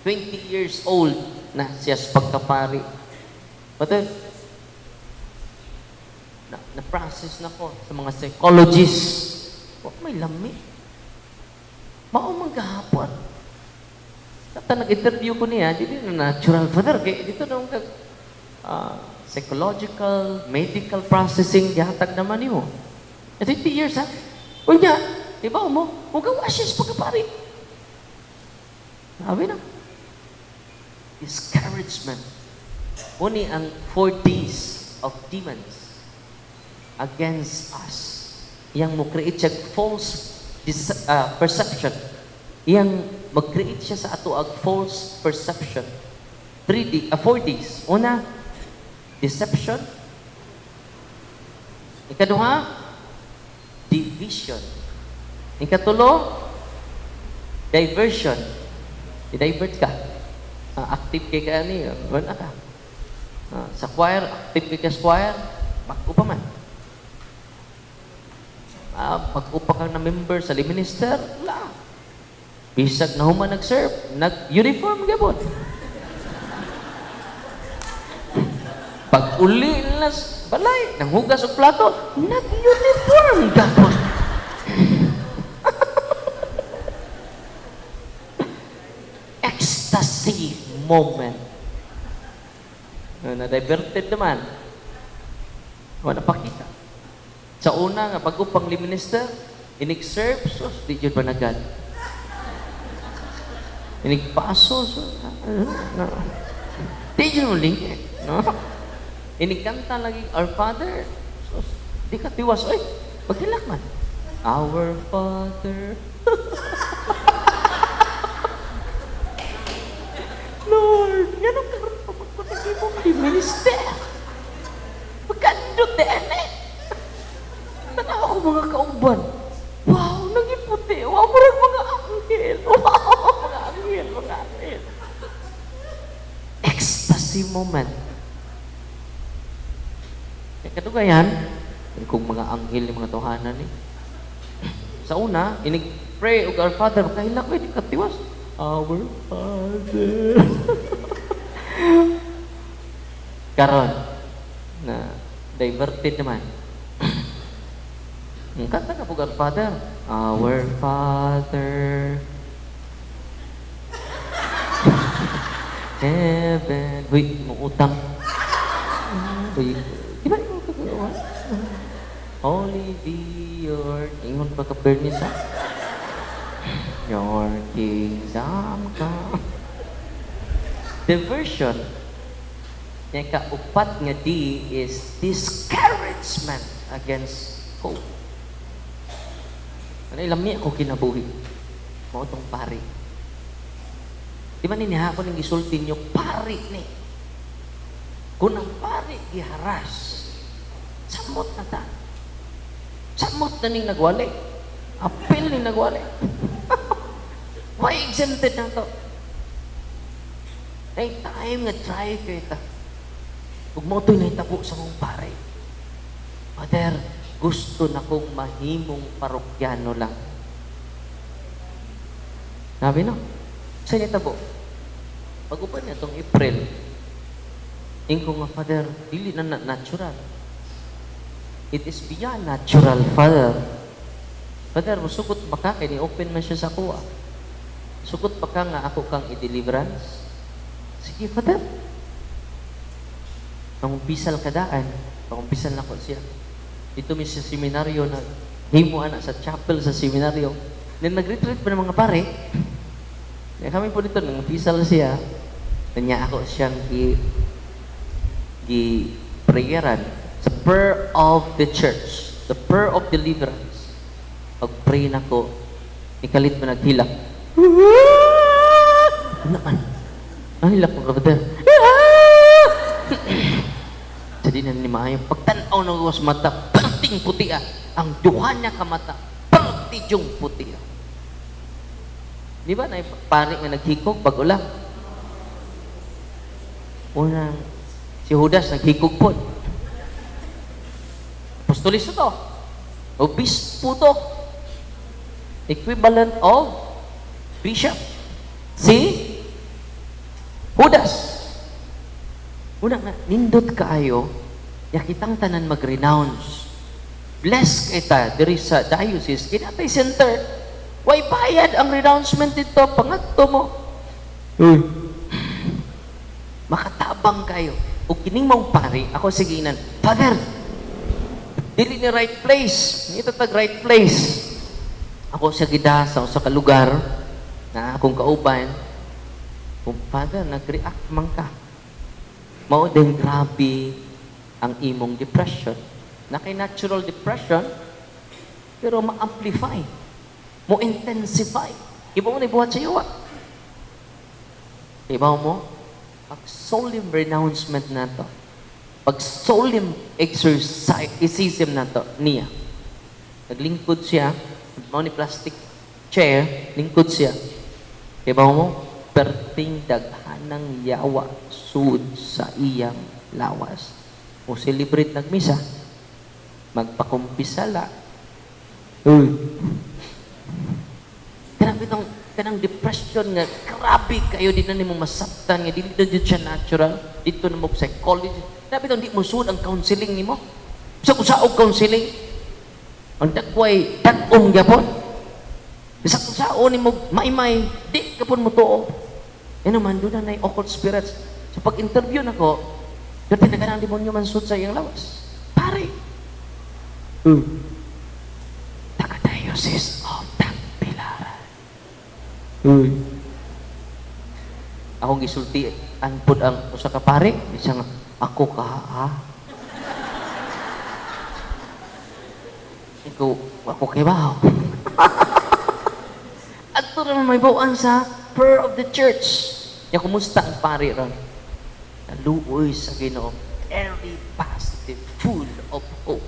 20 years old na siya sa pagkapari. But na-process na ko sa mga psychologists. Huwag may lami. Maumang gahapon. Tapos nag-interview ko niya, dito na natural father. Kaya dito na psychological, medical processing, dihatag naman niyo. 20 years, ha? O niya, diba mo? Huwag ang washes pagkapari. Sabi na. Discouragement. Uni ang 4 Ds of demons against us. Yang mo create siya false perception. Yang mag-create siya sa ato ag false perception. 4 Ds. Una, deception. Ikaduha, division. Ikatulo, diversion. I-divert ka. Active kay ka ni, wala ka. Sa choir, active kay ka sa choir, mag-upa man. Mag-upa ka na member sa minister, wala. Bisag na human nag-serve, nag-uniform gabon. Pag uli nila sa balay, nang hugas o plato, nag-uniform gabon. Ecstasy moment. Na-diverted naman. Wala pakita. Sa una nga, pag-upang minister, inig-serve, sus, di yun ba nagad? Inig-paso, sus, di yun mo lingit, no? Inig-kanta lagi, Our Father, sus, di ka tiwas, oy, magtilak man. Our Father. Lord, ganun ka rin pagpapatagi mo di minister. Magkandot din eh. Tanaw ako mga kauban. Wow, naging puti. Wow, parang mga anghel. Wow, mga anghel, mga anghel. Ecstasy moment. Kaya katugayan, kung mga anghel yung mga tuhanan eh. Sa una, inig-pray o Our Father, kahilak ko, hindi katiwas. Our Father. Karon na diverted naman. Kanta ka po, Our Father. Our Father. Heaven. Huy, mutang. Huy, di ba yung kagawa? Holy be your... Ingon pa ka, Bernice, ha? Your kingdom come. Diversion. Yung kaupat nga D is discouragement against hope. Ano ilami ako kinabuhi? Mo itong pari. Di ba ninihapon yung gisulti nyo, pari ni. Kung ang pari giharas, samot na ta. Samot na ning nagwali. Apil ning nagwali. Why exempted na to? Ay, time nga try kayo ita. Huwag mo ito'y naitabo sa mong pare. Father, gusto na kong mahimong parokyano lang. Sabi no? Saan niya tabo? Pag-upan niya itong April. Ingko nga, Father, dili na natural. It is beyond natural, Father. Father, musugot ba ka? Kaya ni-open man siya sa kuha. Sugot pa ka nga ako kang i-deliverance? Sige, Father. Pangumpisal kadaan. Pangumpisal na ko siya. Dito mi sa seminaryo na himo ana sa chapel sa seminaryo. Then nag-retreat pa ng mga pare. Kaya kami po dito, nangumpisal siya. Kanya ako siyang gi-prayeran. Sa prayer of the church. The prayer of deliverance. Pag-pray na ko, ikalit mo naghilak. Ano man? Ang hilak mo, brother. Jadi na ni Maayong pagtanaw ng uwas mata, perting puti ang duha niya ka mata, pertijong puti Di ba na pari nga naghikog pag ulang? Unang, si Judas naghikog po. Apostolis to. Obispo to. Equivalent of bishop. Si Judas. Una nga, nindot kaayo, yakitang tanan mag-renounce. Bless kita diri sa diocese, kinatay center. Way bayad ang renouncement dito, pangatto mo. Makatabang kayo. O kining mong pari, ako siginan, Father, dili ni right place. Ito tag right place. Ako siya gida sa usa ka lugar na akong kauban. Kung Father, nag-react man ka. Mao din grabe ang imong depression. Na kay natural depression, pero ma-amplify. Mo-intensify. Iba mo na ibuhat sa iyo. Iba mo, pag solemn renouncement na to, pag solemn exorcism na to, niya, naglingkod siya, mao ni plastic chair, lingkod siya. Iba mo, perting daghanang yawa sud sa iyang lawas. O celebrate nagmisa, magpakumpisala. Grabe itong kanang depression nga, grabe kayo, di na nimo masaktan nga, di na dito siya natural, dito na mo psychology. Grabe itong di mo sud ang counseling nimo. Sa kusaog counseling, ang dakway, tag-ong gyapon. Sa kusaog ni mo, may, di kapon mo tuo. Yan naman, doon na occult spirits. So pag-interview na ko, dati na ganang demonyo man sud sa iyang lawas. Pare, taga-diocese of Tagbilaran. Akong gisulti, anpod ang usa ka pare, siya nga, ako ka, ha? Ako kay bahaw. At ito naman may bawaan sa prayer of the church. Yung kumusta ang pare ron? Naluoy sa Ginoo, very positive, full of hope.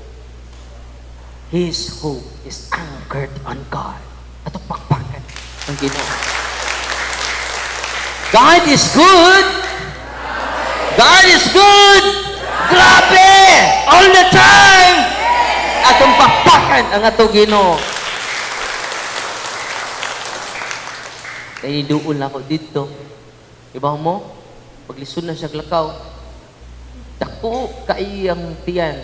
His hope is anchored on God. At pakpakan ng Ginoo. God is good! God is good! Grabe! All the time! At pakpakan ang atong Ginoo. Kaya doon ako dito. Iba mo, paglisod na siya glakaw, dako kaiyang tiyan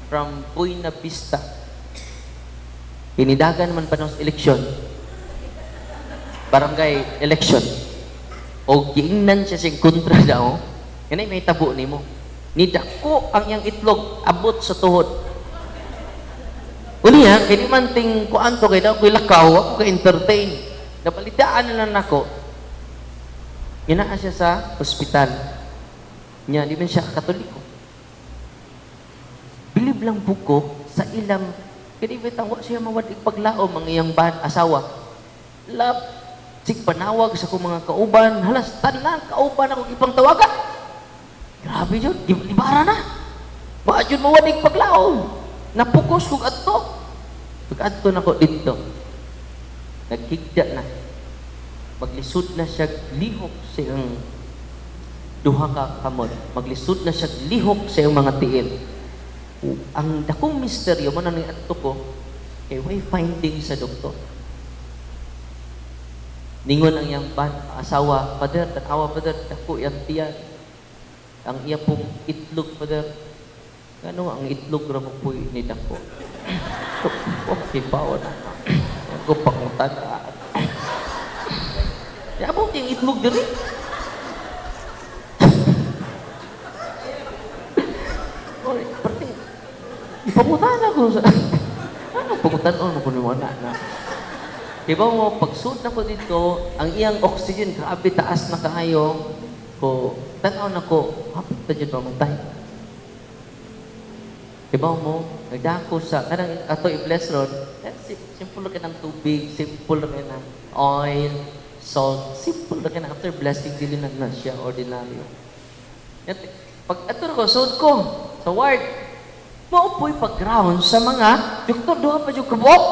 from Buena Vista. Hinidagan man pa ng eleksyon. Barangay election. O giingnan siya siyang kontra daw. Yan ay may tabo ni mo. Nidako ang iyang itlog, abot sa tuhod. Ulihan, kaya man ting kuan to, kaya ako'y lakaw, ako ka-entertain. Napalitaan na lang ako. Ginaan siya sa ospital. Niya, di man siya katoliko. Bilib lang buko sa ilang, kinibitang wa siya mawadig paglaom ang iyang asawa. Love, sig panawag sa kong mga kauban, halas, tanan, kauban ako ipang tawagan. Grabe yun, libara na. Wa yun mawadig paglaom. Napukos kong adto. Pag-adto na ko dito. Nagkigda na. Maglisod na siya lihok sa iyang duha ka kamod. Maglisod na siya lihok sa iyang mga tiil. Ang dakong misteryo mo na ni adto ko, kay way finding sa doktor. Ningon ang iyang asawa, Father, tanawa, Father, dako iyang tiyan. Ang iya pong itlog, Father. Ano ang itlog ra mo po ni dako? Okay, bawon. Ako pangutan. Ya mo yung itlog diri. Oy, perting. Ipangutan ako sa ano pangutan ano ko ni wala na. Diba mo pagsud na ko dito, ang iyang oxygen grabe taas na kaayo. Ko tanaw na ko, hapit ta jud mamatay. Diba mo, nagdako sa, kanang ato i-bless ron, simple ka ng tubig, simple ka ng oil, salt, simple ka na after blessing, dili na siya, ordinaryo. Pag ato na ko, sud ko, sa ward, maupoy pag-ground sa mga, doktor, doha pa yung kabok.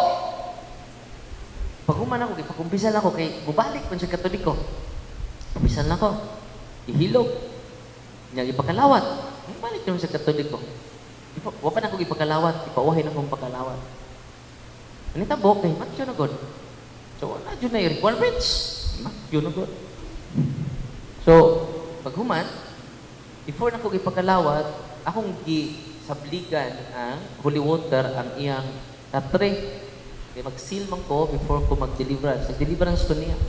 Pag human ako, ipakumpisan ako, kay bubalik pa siya katoliko. Kumpisan ako, ihilog, niya ipakalawat, bubalik naman siya katoliko. Wapan ako ipakalawat, ipauhay na akong pakalawat. Anita bok, kay matyo na god. So, wala dyan na yung requirements. Yun ang good. So, paghuman, before na ko ipagkalawat, akong sabligan ang holy water ang iyang tatre. Kaya mag-seal man ko before ko mag-deliverance. Nag-deliverance ko niya.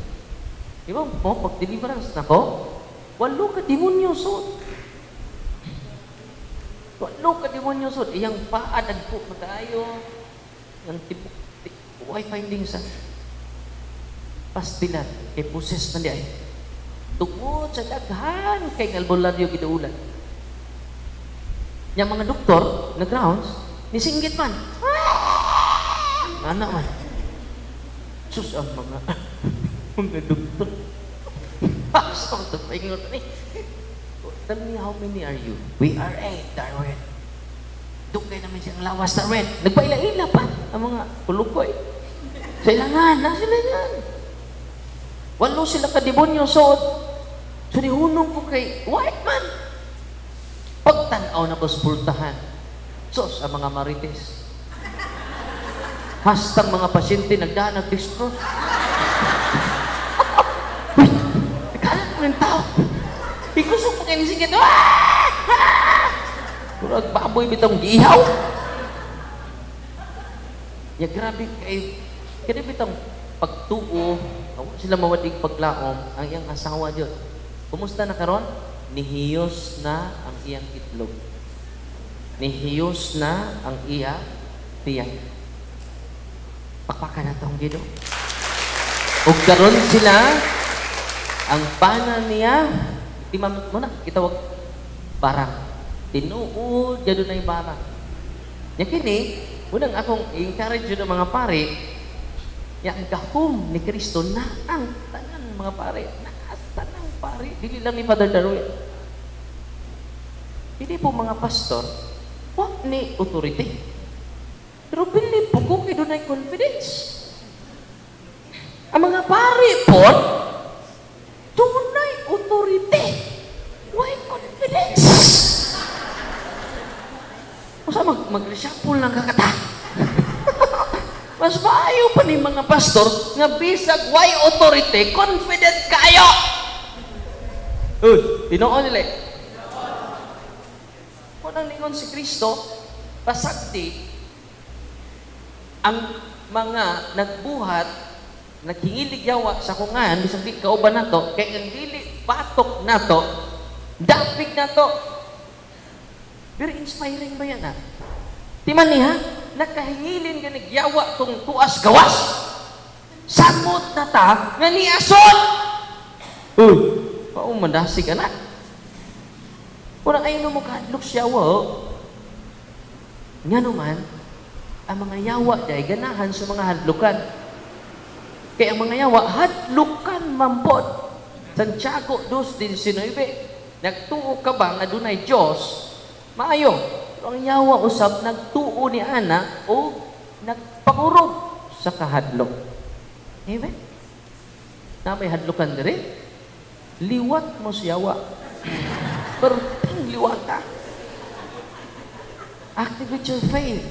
Di ba mo, pag-deliverance na ko, walo ka demonyo sod. Walo ka demonyo sod. Iyang paad, nagpo na tayo. Ang tibok, why finding sa pastilan, kay poses na di ay. Tungod sa daghan, kay albularyo gidaulan. Yang mga doktor, nag-rounds, nisinggit man. Anak man. Sus, ang mga doktor. Pasok ito, paingot ni. Tell me, how many are you? We are 8, Darwin. Dugay namin siyang lawas, Darwin. Nagpaila-ila pa ang mga kulukoy. Silangan, nasilangan. Walo sila ka-demonyo, so nihunong ko kay white man. Pagtanaw na ko sa pultahan. Sos, ang mga marites. Hastang mga pasyente nagdaan ng distro. Uy, nagkalat mo ng tao. Ikusok mo kayo nisingit. Kurag baboy bitang gihaw. Ya, grabe kayo. Kaya bitang pagtuo, sila mawadig paglaom, ang iyang asawa dyan. Kumusta na karon? Nihiyos na ang iyang itlog. Nihiyos na ang iya tiyan. Pakpakan na itong gido. O karon sila, ang pana niya, timamot mo na, itawag barang. Tinuod, gado na yung barang. Yan kini, unang akong i-encourage yun ng mga pare, yang gahom ni Kristo na ang tanan mga pare, na ang tanang pare, dili lang ni Father Darwin. Hindi po mga pastor, wag ni authority. Pero believe po ko kayo doon ay confidence. Ang mga pare po, doon ay authority. Why confidence? Masa mag-reshuffle ng kakata? Mas maayo pa ni mga pastor nga bisag why authority, confident kayo. Tinoon nila. Kung nang ningon si Kristo, pasagdi, ang mga nagbuhat, naghingilig yawa sa kungan, bisag di kauban na to, kaya ang dili patok na to, dapig na to. Very inspiring ba yan ha? Di man niya, nakahingilin ka nagyawa tong tuas gawas. Samot na ta, nga ni ason. Madasig anak. Kung kayo mo kahadlok siya, nga naman, ang mga yawa dahil ganahan sa mga hadlukan. Kaya ang mga yawa, hadlukan mampod. Santiago 2:19, nagtuo ka ba nga dunay Diyos? Maayo. Pero ang yawa usab, nagtuo ni Ana o nagpangurog sa kahadlok. Amen? Na may hadlukan diri, liwat mo sa yawa. Pero liwat ka. Activate your faith,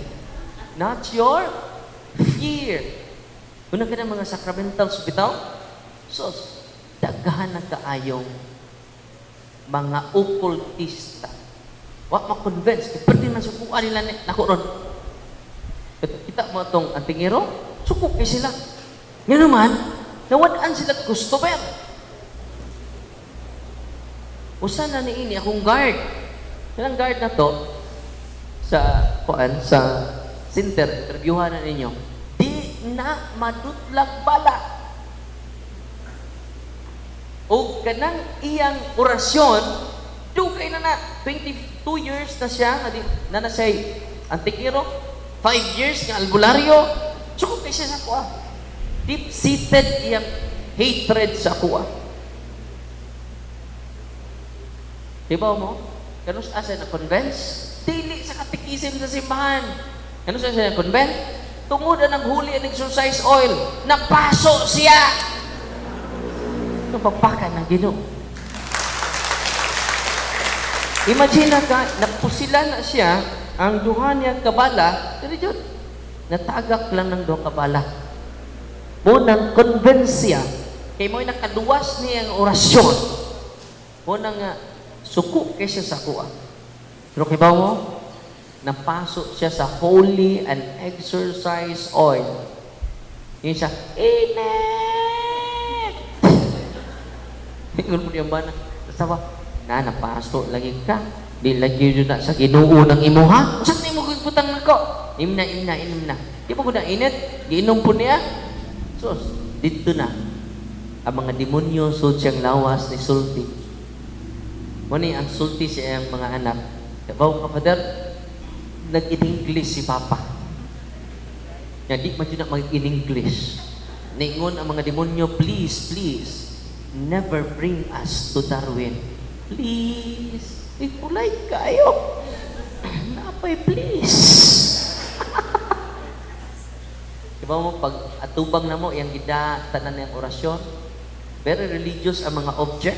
not your fear. Una ka ng mga sacramentals bitaw, sos, daghan na kaayong mga occultista. Wak ma-convince, pwede na sukuan nila nako ron. Kita mo itong antingero, sukuk kay sila. Nga naman, nawadaan sila customer. Usa na ni ini akong guard. Ilang guard na to, sa center, interviewhan na ninyo, di na madutlag bala. O kanang iyang orasyon, dugay na 22 years na siya, na siya antikiro, 5 years nga albularyo, sukupay siya sa kuha. Deep-seated iyang hatred sa kuha. Diba mo? Ganun siya na-convince? Dili sa katikisim sa simbahan. Ganun siya na-convince? Tungod na naghuli ang exercise oil, napaso siya. Napapakan ng Ginoo. Imagine ka, nagpusila na siya, ang duha niya kabala, pero yun, natagak lang ng duha kabala. mo nang konbensya, kay mo'y nakaluwas niya ang orasyon, mo nang suko kay siya sa kuha. Pero kibaw mo, napasok siya sa holy and exercise oil. Yun siya, init! Ingon mo niya ba na, sawa, napasok lagi ka. Di lagi yun na sa Ginoo ng imo, ha? Saan na mo putang nako? Inom na. Di mo ko na init, giinom po niya. Sus, dito na. Ang mga demonyo, so siyang lawas ni sulti. Muni ang sulti siya ang mga anak. Dibaw ka, Father, nag-in-English si Papa. Yan, di man na mag-in-English. Ningon ang mga demonyo, please, never bring us to Darwin. Please, ikulay kayo. Napay, please. Diba mo, pag atubang na mo, yung tanan ng orasyon, very religious ang mga object,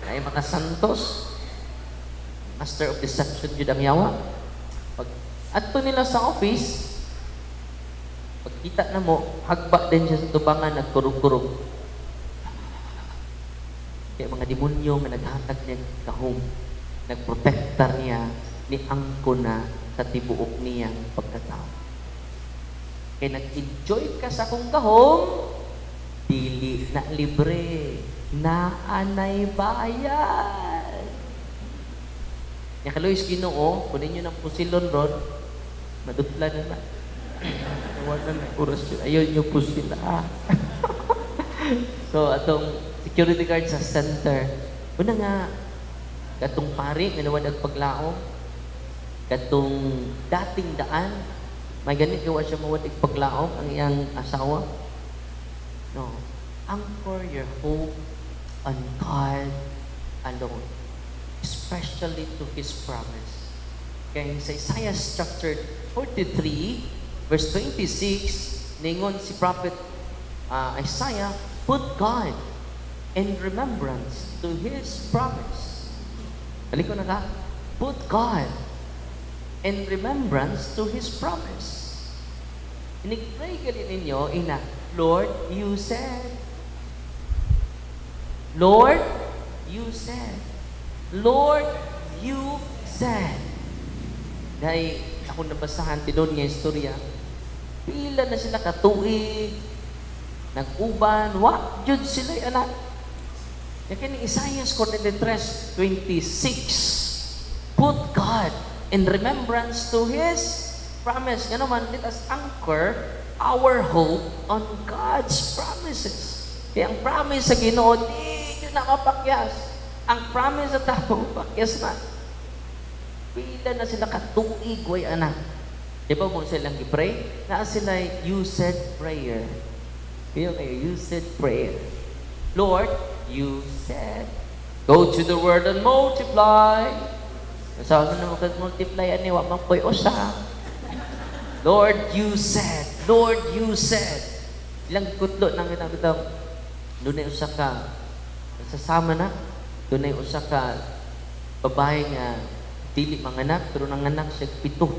ay mga santos, master of deception, yun ang yawa. Pag ato nila sa office, pagkita na mo, hagba din siya sa tubangan, nagkurog-kurog. Kaya mga demonyo nga naghatag niya kahong, nagprotektar niya, ni angko na sa tibuok niyang pagkatao. Kaya nag-enjoy ka sa kong kahong, dili na libre, na anay bayad. Yung kaluis Ginoo, kunin nyo ng pusilon ron, madutla na. Wala na oras yun. Ayaw nyo po sila. So, atong security guard sa center, una nga, katong pari, minawad ang paglaom, katong dating daan, may ganit gawa siya mawad ang paglaom, ang iyang asawa. No. Anchor your hope on God alone, especially to His promise. Kaya sa Isaiah chapter 43, verse 26, ningon si Prophet Isaiah, put God in remembrance to His promise. Balik ko na ka. Put God in remembrance to His promise. Inig-pray gali ninyo, ina, Lord, you said. Lord, you said. Lord, you said. Dahil ako nabasahan tinod nga istorya, pila na sila katuig, nag-uban, jud sila anak. Yakin ni Isaiah 43:26, put God in remembrance to His promise. Nga naman, let us anchor our hope on God's promises. Kaya ang promise sa Ginoo, di na mapakyas. Ang promise sa tao, pakyas na. Pila na sila katuig, way anak. Di ba mo silang i-pray? Na sila, you said prayer. Feel kayo, you said prayer. Lord, you said, go to the word and multiply. Sabi na mag-multiply, aniwa, magpoy usa. Lord, you said. Lord, you said. Ilang kutlo nang ginagutang, doon ay usa ka, sasama na, doon ay usa ka, babae nga, dili manganak, pero nanganak siya 7.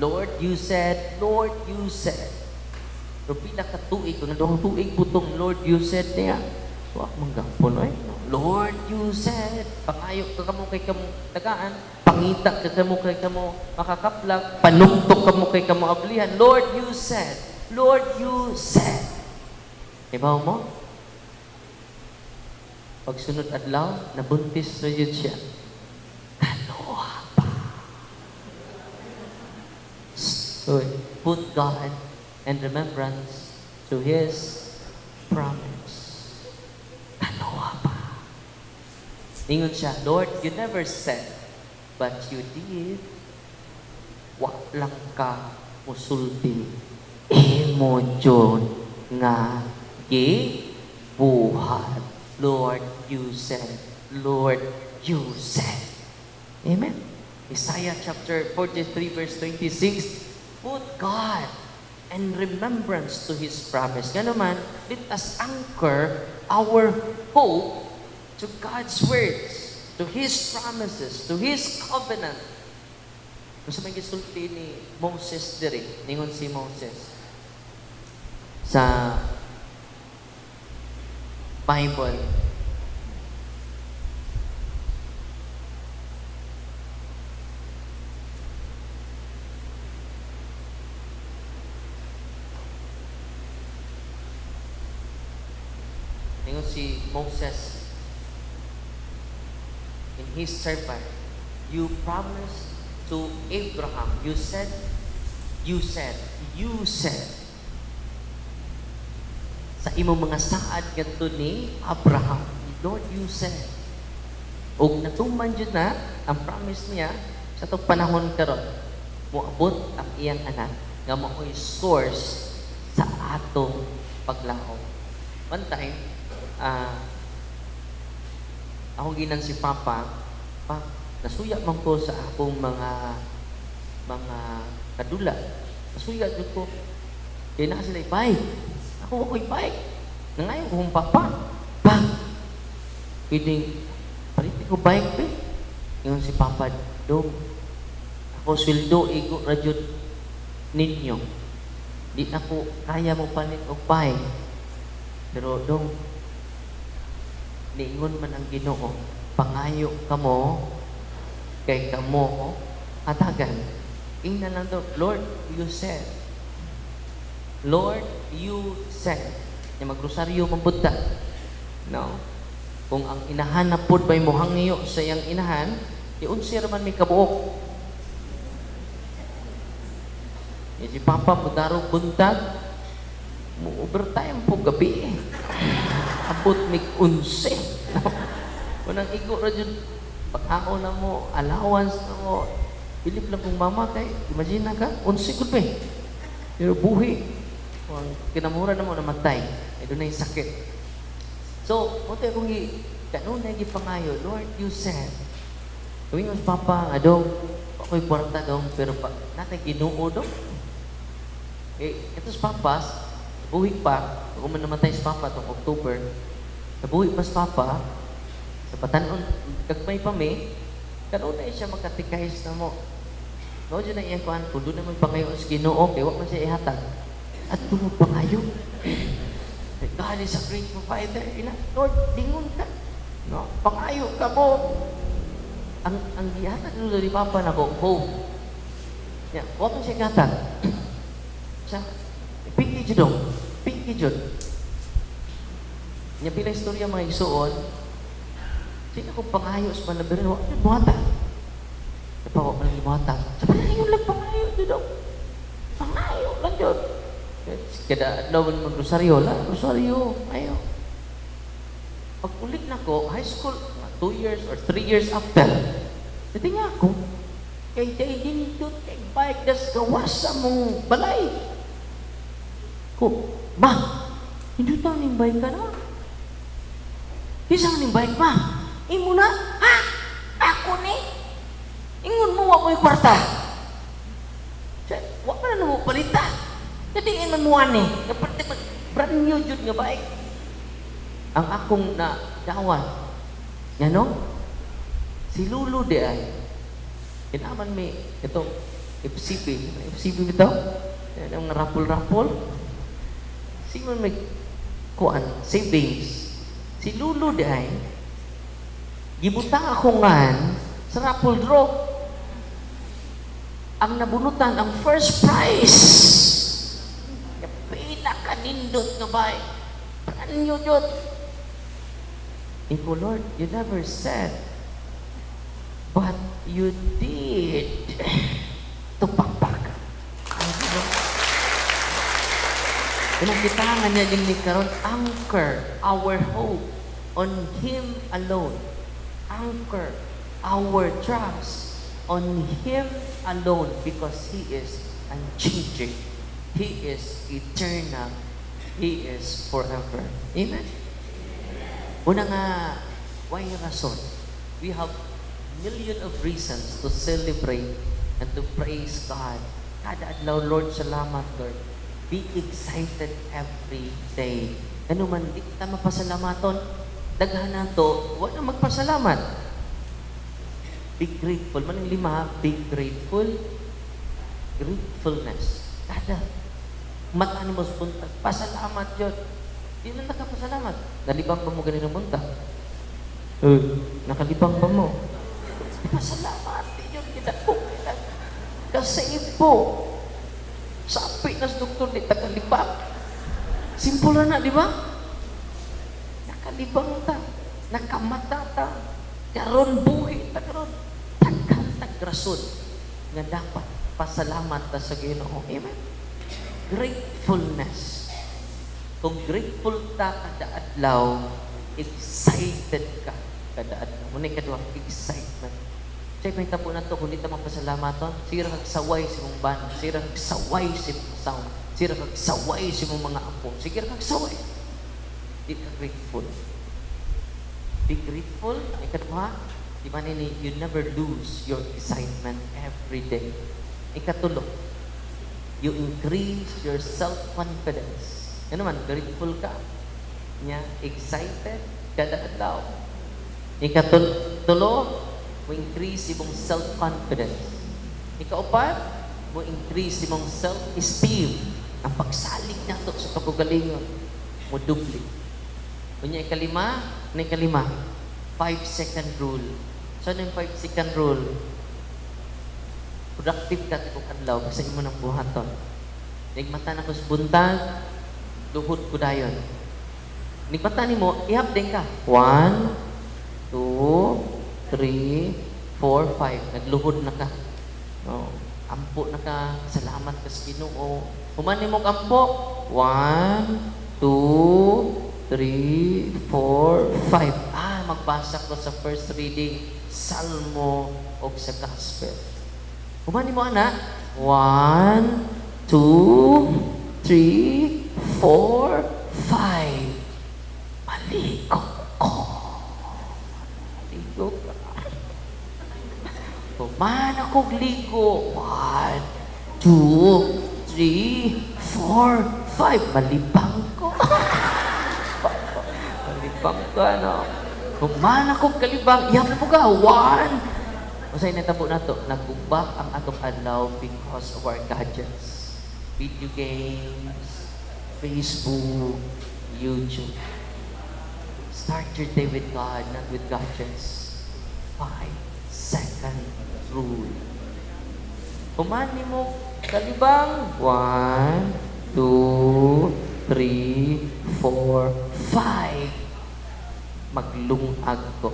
Lord, you said. Lord, you said. Pero pila ka tuig, kung nandong tuig putong, Lord, you said niya. Wak manggapon, ay. Lord, you said. Pangayok ka mo kay kamo tagaan. Pangita ka mo kay kamo makakaplag. Panuktok ka mo kay kamo ablihan. Lord, you said. Lord, you said. Ibaw mo? Pagsunod adlaw, nabuntis na yun siya. Kaloha pa. So, put God in remembrance to His promise. Kaloha pa. Ingon siya, Lord, you never said, but you did. Wak lang ka musulti. Imo John nga gibuhat. Lord, you said. Lord, you said. Amen. Isaiah chapter 43 verse 26, put God in remembrance to His promise. Nga naman, let us anchor our hope to God's words, to His promises, to His covenant. Kung sa may gisulti ni Moses diri, ningon si Moses, sa Bible. Ngayon si Moses, in his servant, you promised to Abraham, you said, sa imong mga saad kadto ni Abraham, Lord, you said, og natuman jud na ang promise niya sa tong panahon karon, moabot ang iyang anak nga mao'y source sa atong paglaom. One time, ako ginan si Papa, nasuya man ko sa akong mga kadula. Nasuya jud ko. Kaya na sila bike. Ako ako'y bike. Nangayon ko kong Papa. Pwedeng palitin ko bike pe. Yung si Papa, dong, ako sweldo, igo radyod ninyo. Di na ko kaya mo palit o bike. Pero dong, niingon man ang Ginoo, pangayo kamo, kay kamo, hatagan. Ina lang doon, Lord, you said. Lord, you said. Yung magrosaryo mabunta. No? Kung ang inahan na pod ba'y muhangyo sa iyang inahan, iunsir man may kabuok. Si Papa, mudarog buntag, mu-overtime po gabi eh. Abot mig unse. Unang igo ra jud pag-ako na mo, allowance na mo. Bilib lang kung mama kay imagine ka, unse gud pe. Pero buhi. Ang kinamura na mo namatay. Ay doon na yung sakit. So, mo tayo kung kanunay gipangayo, Lord, you said. Kawin mo sa Papa, adong, ako'y kwarta dong, pero pa, natin Ginoo dong. Ito sa Papas, buhi pa, kung man namatay sa Papa itong October, nabuhi pa sa Papa, sa patanon, kagmay pa may, kanunay siya makatikais na mo. No, dyan na iyang kuhan, kung doon naman pangayo sa Ginoo, kaya wak man siya ihatag. At doon pangayo. God is a great provider. Lord, dingon ka. No? Pangayo ka mo. Ang ihatag doon ni Papa na ko, home. Yeah, wak man siya ihatag. Siya, pinky jud dong. Pinky jud. Nya pila istorya mga igsuon. Sino ko pangayo sa panabirin, wak jud buhata. Napawak man yung buhata. Sa pangayo lang pangayo jud dong. Pangayo lang jud. Kada adlaw man mag-rosaryo la, rosaryo, ayo. Pag ulit na ko, high school, 2 years or 3 years after, dito nga ako, kay din doon, kay bike, das gawas sa mong balay. Ko, ma, hindi tayo ning bike ka na. Isang ning bike, ma. Imo na, ha? Ako ni? Ingon mo, wak mo yung kwarta. Wak pa na mo palita. Natingin man mo ani. Brand new jud nga bike. Ang akong na dawan. Yan no? Si Lulu di ay. Kinaman may itong FCP. FCP bitaw? Yan ang rapol-rapol. Simon may kuan, savings. Si Lulu di ay. Gibutang ako ngan sa raffle draw. Ang nabunutan, ang first prize. Pinaka-nindot nga ba? Brand new jud. Iko, Lord, you never said, but you did. Tupakpak. Pinakitangan niya yung ni karon, anchor our hope on Him alone. Anchor our trust on Him alone because He is unchanging. He is eternal. He is forever. Amen? Una nga, why rason? We have million of reasons to celebrate and to praise God. Kada adlaw, Lord, salamat, Lord. Be excited every day. Ano man, di kita mapasalamaton. Daghan na to, huwag na magpasalamat. Be grateful. Maning lima, be grateful. Gratefulness. Kada mata ni mo sa buntag, pasalamat yun. Di man nakapasalamat. Nalibang ba mo ganun ang munta? Nakalibang ba mo? Pasalamat. Yun, kinakong kita. Kasi po, sabi na sa doktor, di takalibang. Simple na, di ba? Nakalibang ta. Nakamata ta. Karon buhi ta karon. Tagal tagrason nga dapat pasalamat ta sa Ginoo. Amen. Gratefulness. Kung grateful ta kada adlaw, excited ka kada adlaw. Muna kaduhang excitement. Check may tapo na to, kung di ta magpasalamaton, sira kagsaway si mong band, sira kagsaway si mong sound, sira kagsaway si mong mga apo, sira kagsaway. Di ka grateful. Be grateful. Ikaduha, di ba nini, you never lose your excitement every day. Ikatulo, you increase your self-confidence. Ano naman, grateful ka. Nya, excited, kada adlaw. Ikatulo, mo increase imong self-confidence. Ikaupat, mo increase imong self-esteem. Ang pagsalig nato sa pagkugalingon, mo dubli. Unya ikalima, 5-second rule. So, ano yung 5-second rule? Productive ka kung adlaw sa imo ng buhaton. Nigmata na ko sa buntag, luhod ko dayon. Nigmata ni mo, ihap din ka. 1, 2, 3, 4, 5. Nagluhod na ka. No. Ampo na ka. Salamat ka sa Ginoo. Humani mo kampo. 1, 2, 3, 4, 5. Magbasa ko sa first reading, Salmo o sa Gospel. Humani mo, anak. 1, 2, 3, 4, 5. Maligo ko. Maligo ka. Kuman akong ligo. 1, 2, 3, 4, 5. Malibang ko. Malibang ka, no? Kuman akong kalibang. Iyak na po ka. 1. Masay natabo na to. Nagubak ang atong adlaw because of our gadgets. Video games, Facebook, YouTube. Start your day with God, not with gadgets. 5-second rule. Kumani mo kalibang. 1, 2, 3, 4, 5. Maglungag ko.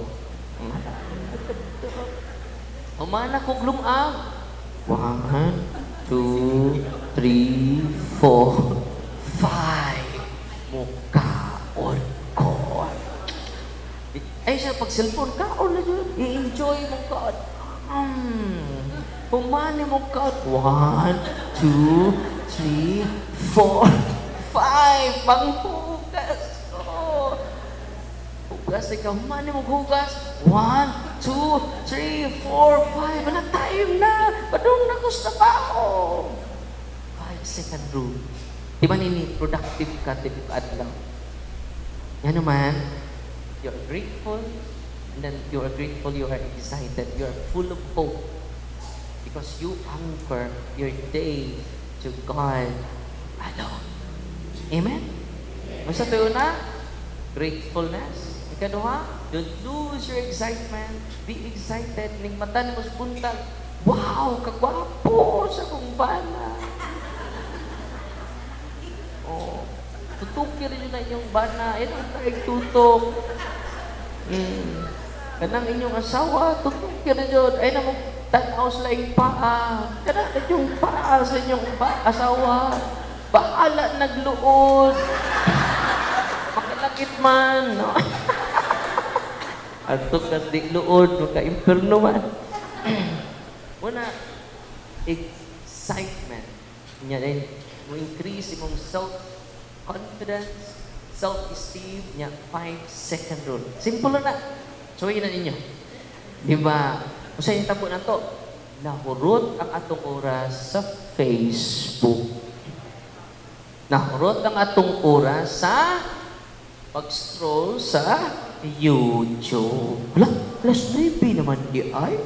Umana kong lumag. 1, 2, 3, 4, 5. Mukhaon ko. Ay siya, pag cellphone, kaon na dyan. I-enjoy mo kaon. Humani mo kaon. 1, 2, 3, 4, 5. Manghugas ko. Hugas ikaw. Humani mo hugas. 1, 2, 3, 4, 5. Wala time na. Padung na ko sa tao. 5-second rule. Di ba nini, productive ka, tipid adlaw. Yan naman, you're grateful, and then you are grateful, you are excited, you are full of hope. Because you anchor your day to God alone. Amen? Masa tayo na? Gratefulness. Ikaduha, don't lose your excitement. Be excited. Ningmata ni mas buntag. Wow, kagwapo sa kong bana. Oh, tutukin rin na inyong bana. Ito tayo tutok. Kanang inyong asawa, tutukin rin yun. Ay na mong tanaw sila yung paa. Kanang inyong paa sa inyong asawa. Bahala nagluod. Makalakit man. No? At tukas di luod, maka-imperno man. Muna, excitement. Nya din, mo increase imong self-confidence, self-esteem, nya 5-second rule. Simple na. Suwayin na ninyo. Di ba? Kung sa'yo tabo na to, nahurot ang atong oras sa Facebook. Nahurot ang atong oras sa pag-scroll sa YouTube. Wala, alas 9 naman di ay.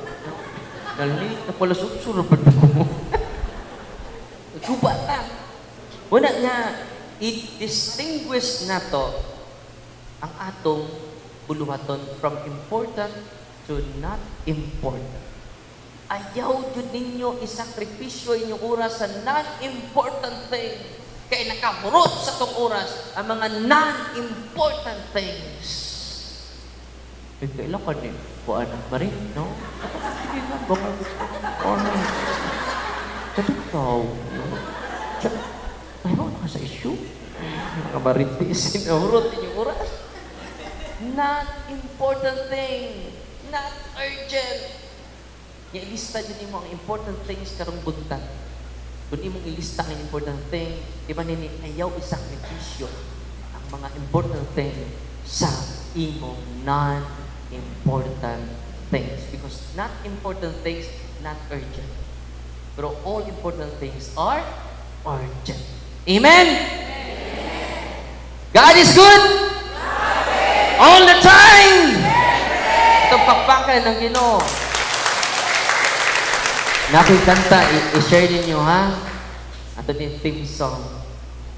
Nalit na pala susurapan mo. Guba na. Wala nga, i-distinguish nato ang atong buluhaton from important to not important. Ayaw jud ninyo isakripisyo inyong oras sa non-important thing. Kaya nakamurot sa tong oras ang mga non-important things. Kailan ka din? Kuan marin, no? Sige na, baka gusto ko. Sabi ko, ayaw na ka sa issue. Mga maritis, sinurot inyong oras. Not important thing. Not urgent. I-lista din mo ang important things karong buntan. Kung imong ilista ang important thing, di ba nini, ayaw isakripisyo ang mga important thing sa imong non-important things. Because not important things, not urgent. Pero all important things are urgent. Amen? God is good? All the time! Itong pakpakan ng Ginoo. Nakikanta, i-share ninyo ha. Ato din theme song.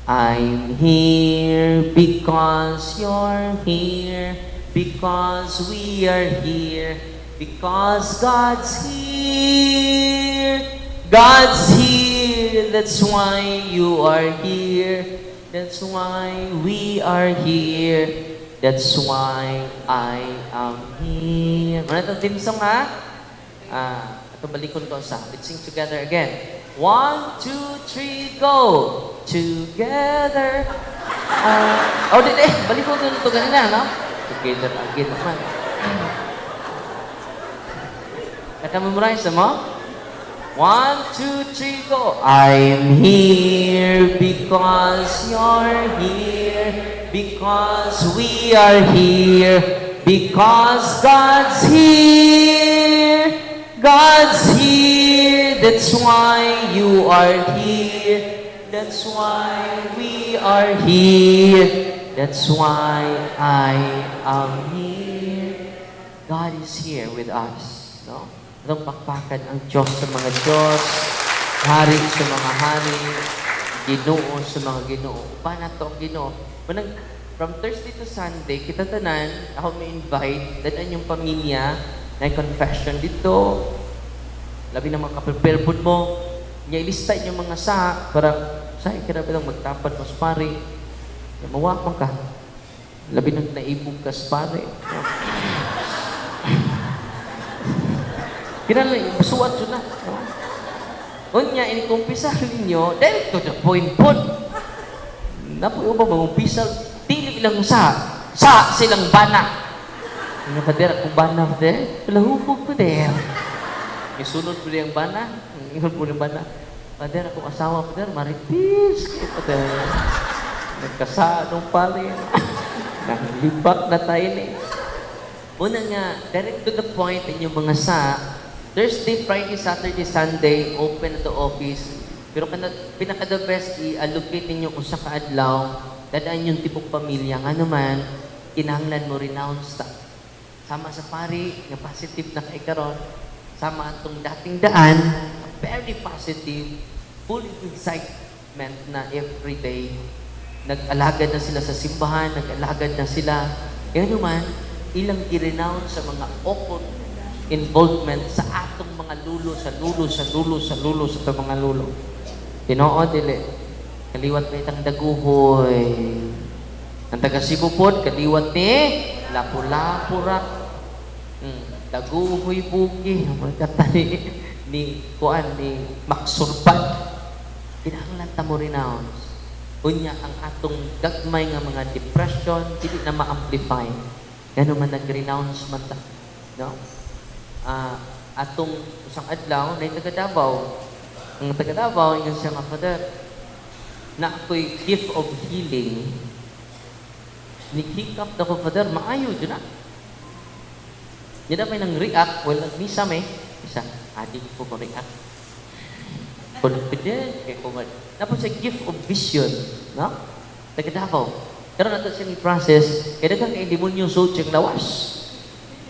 I'm here because you're here, because we are here, because God's here. God's here, that's why you are here. That's why we are here. That's why I am here. Ano itong theme song ha? Balikon ko sa. Let's sing together again. 1, 2, 3, go! Together. Balikon ko ito ganina, no? Together again naman. Naka-memorize mo? 1, 2, 3, go! I'm here because you're here, because we are here, because God's here. God's here, that's why you are here. That's why we are here. That's why I am here. God is here with us. No? Itong pakpakan ang Diyos sa mga Diyos, Hari sa mga Hari, Ginoo sa mga Ginoo. Paano ito ang Ginoo? From Thursday to Sunday, kita tanan, ako may invite, dan yung pamilya, na confession dito, labi na mga kaprepare food mo, niya ilista yung mga parang, kira ba lang magtapat mo sa pare, mawakang ka, labi na naibog ka sa pare. Kira lang, masuwat yun na. Unya, inikumpisal ninyo, direct to the point po. Napuyo ba mag-umpisal, dili ilang silang bana. Ano ka der, kung bana ka der, palahubog ko der. May sunod po yung bana, ingon po yung bana. Pader, akong asawa po der, maritis ko po der. Nagkasadong pala yan. Naglibak na tayo na eh. Una nga, direct to the point inyong mga Thursday, Friday, Saturday, Sunday, open na to office. Pero pinaka-the best, i-allocate ninyo kung sa kaadlaw, dadaan yung tipong pamilya, nga naman, kinahanglan mo renounce ta. Sama sa pari, nga positive na kaikaron, sama atong dating daan, very positive, full excitement na everyday. Nag-alagad na sila sa simbahan, nag-alagad na sila. Kaya naman, ilang i-renounce sa mga occult involvement sa atong mga lulo, sa mga lulo. Tinoo, dili. Kaliwat na itang daguhoy. Ang taga-Sibupod, kaliwat ni Lapu-Lapurak. Daguhoy bugi. Kata ni Maksurpan. Kinahanglan ta mo renounce. Unya ang atong gagmay nga mga depression, hindi na ma-amplify. Gano'n man nag-renounce man ta. No? Atong isang adlaw, na yung taga-Davao. Ang taga-Davao, yung siya nga, Father, na ako'y gift of healing, ni-hiccup na ko, Father, maayo dyan na. Yan na may nang react, well, nag-misa may, isa, adik po ko react. Confident, kaya kumad. Tapos sa gift of vision, no? Taga-Davao. Pero nato siya ni-process, kaya dagang kay demonyo so siyang lawas.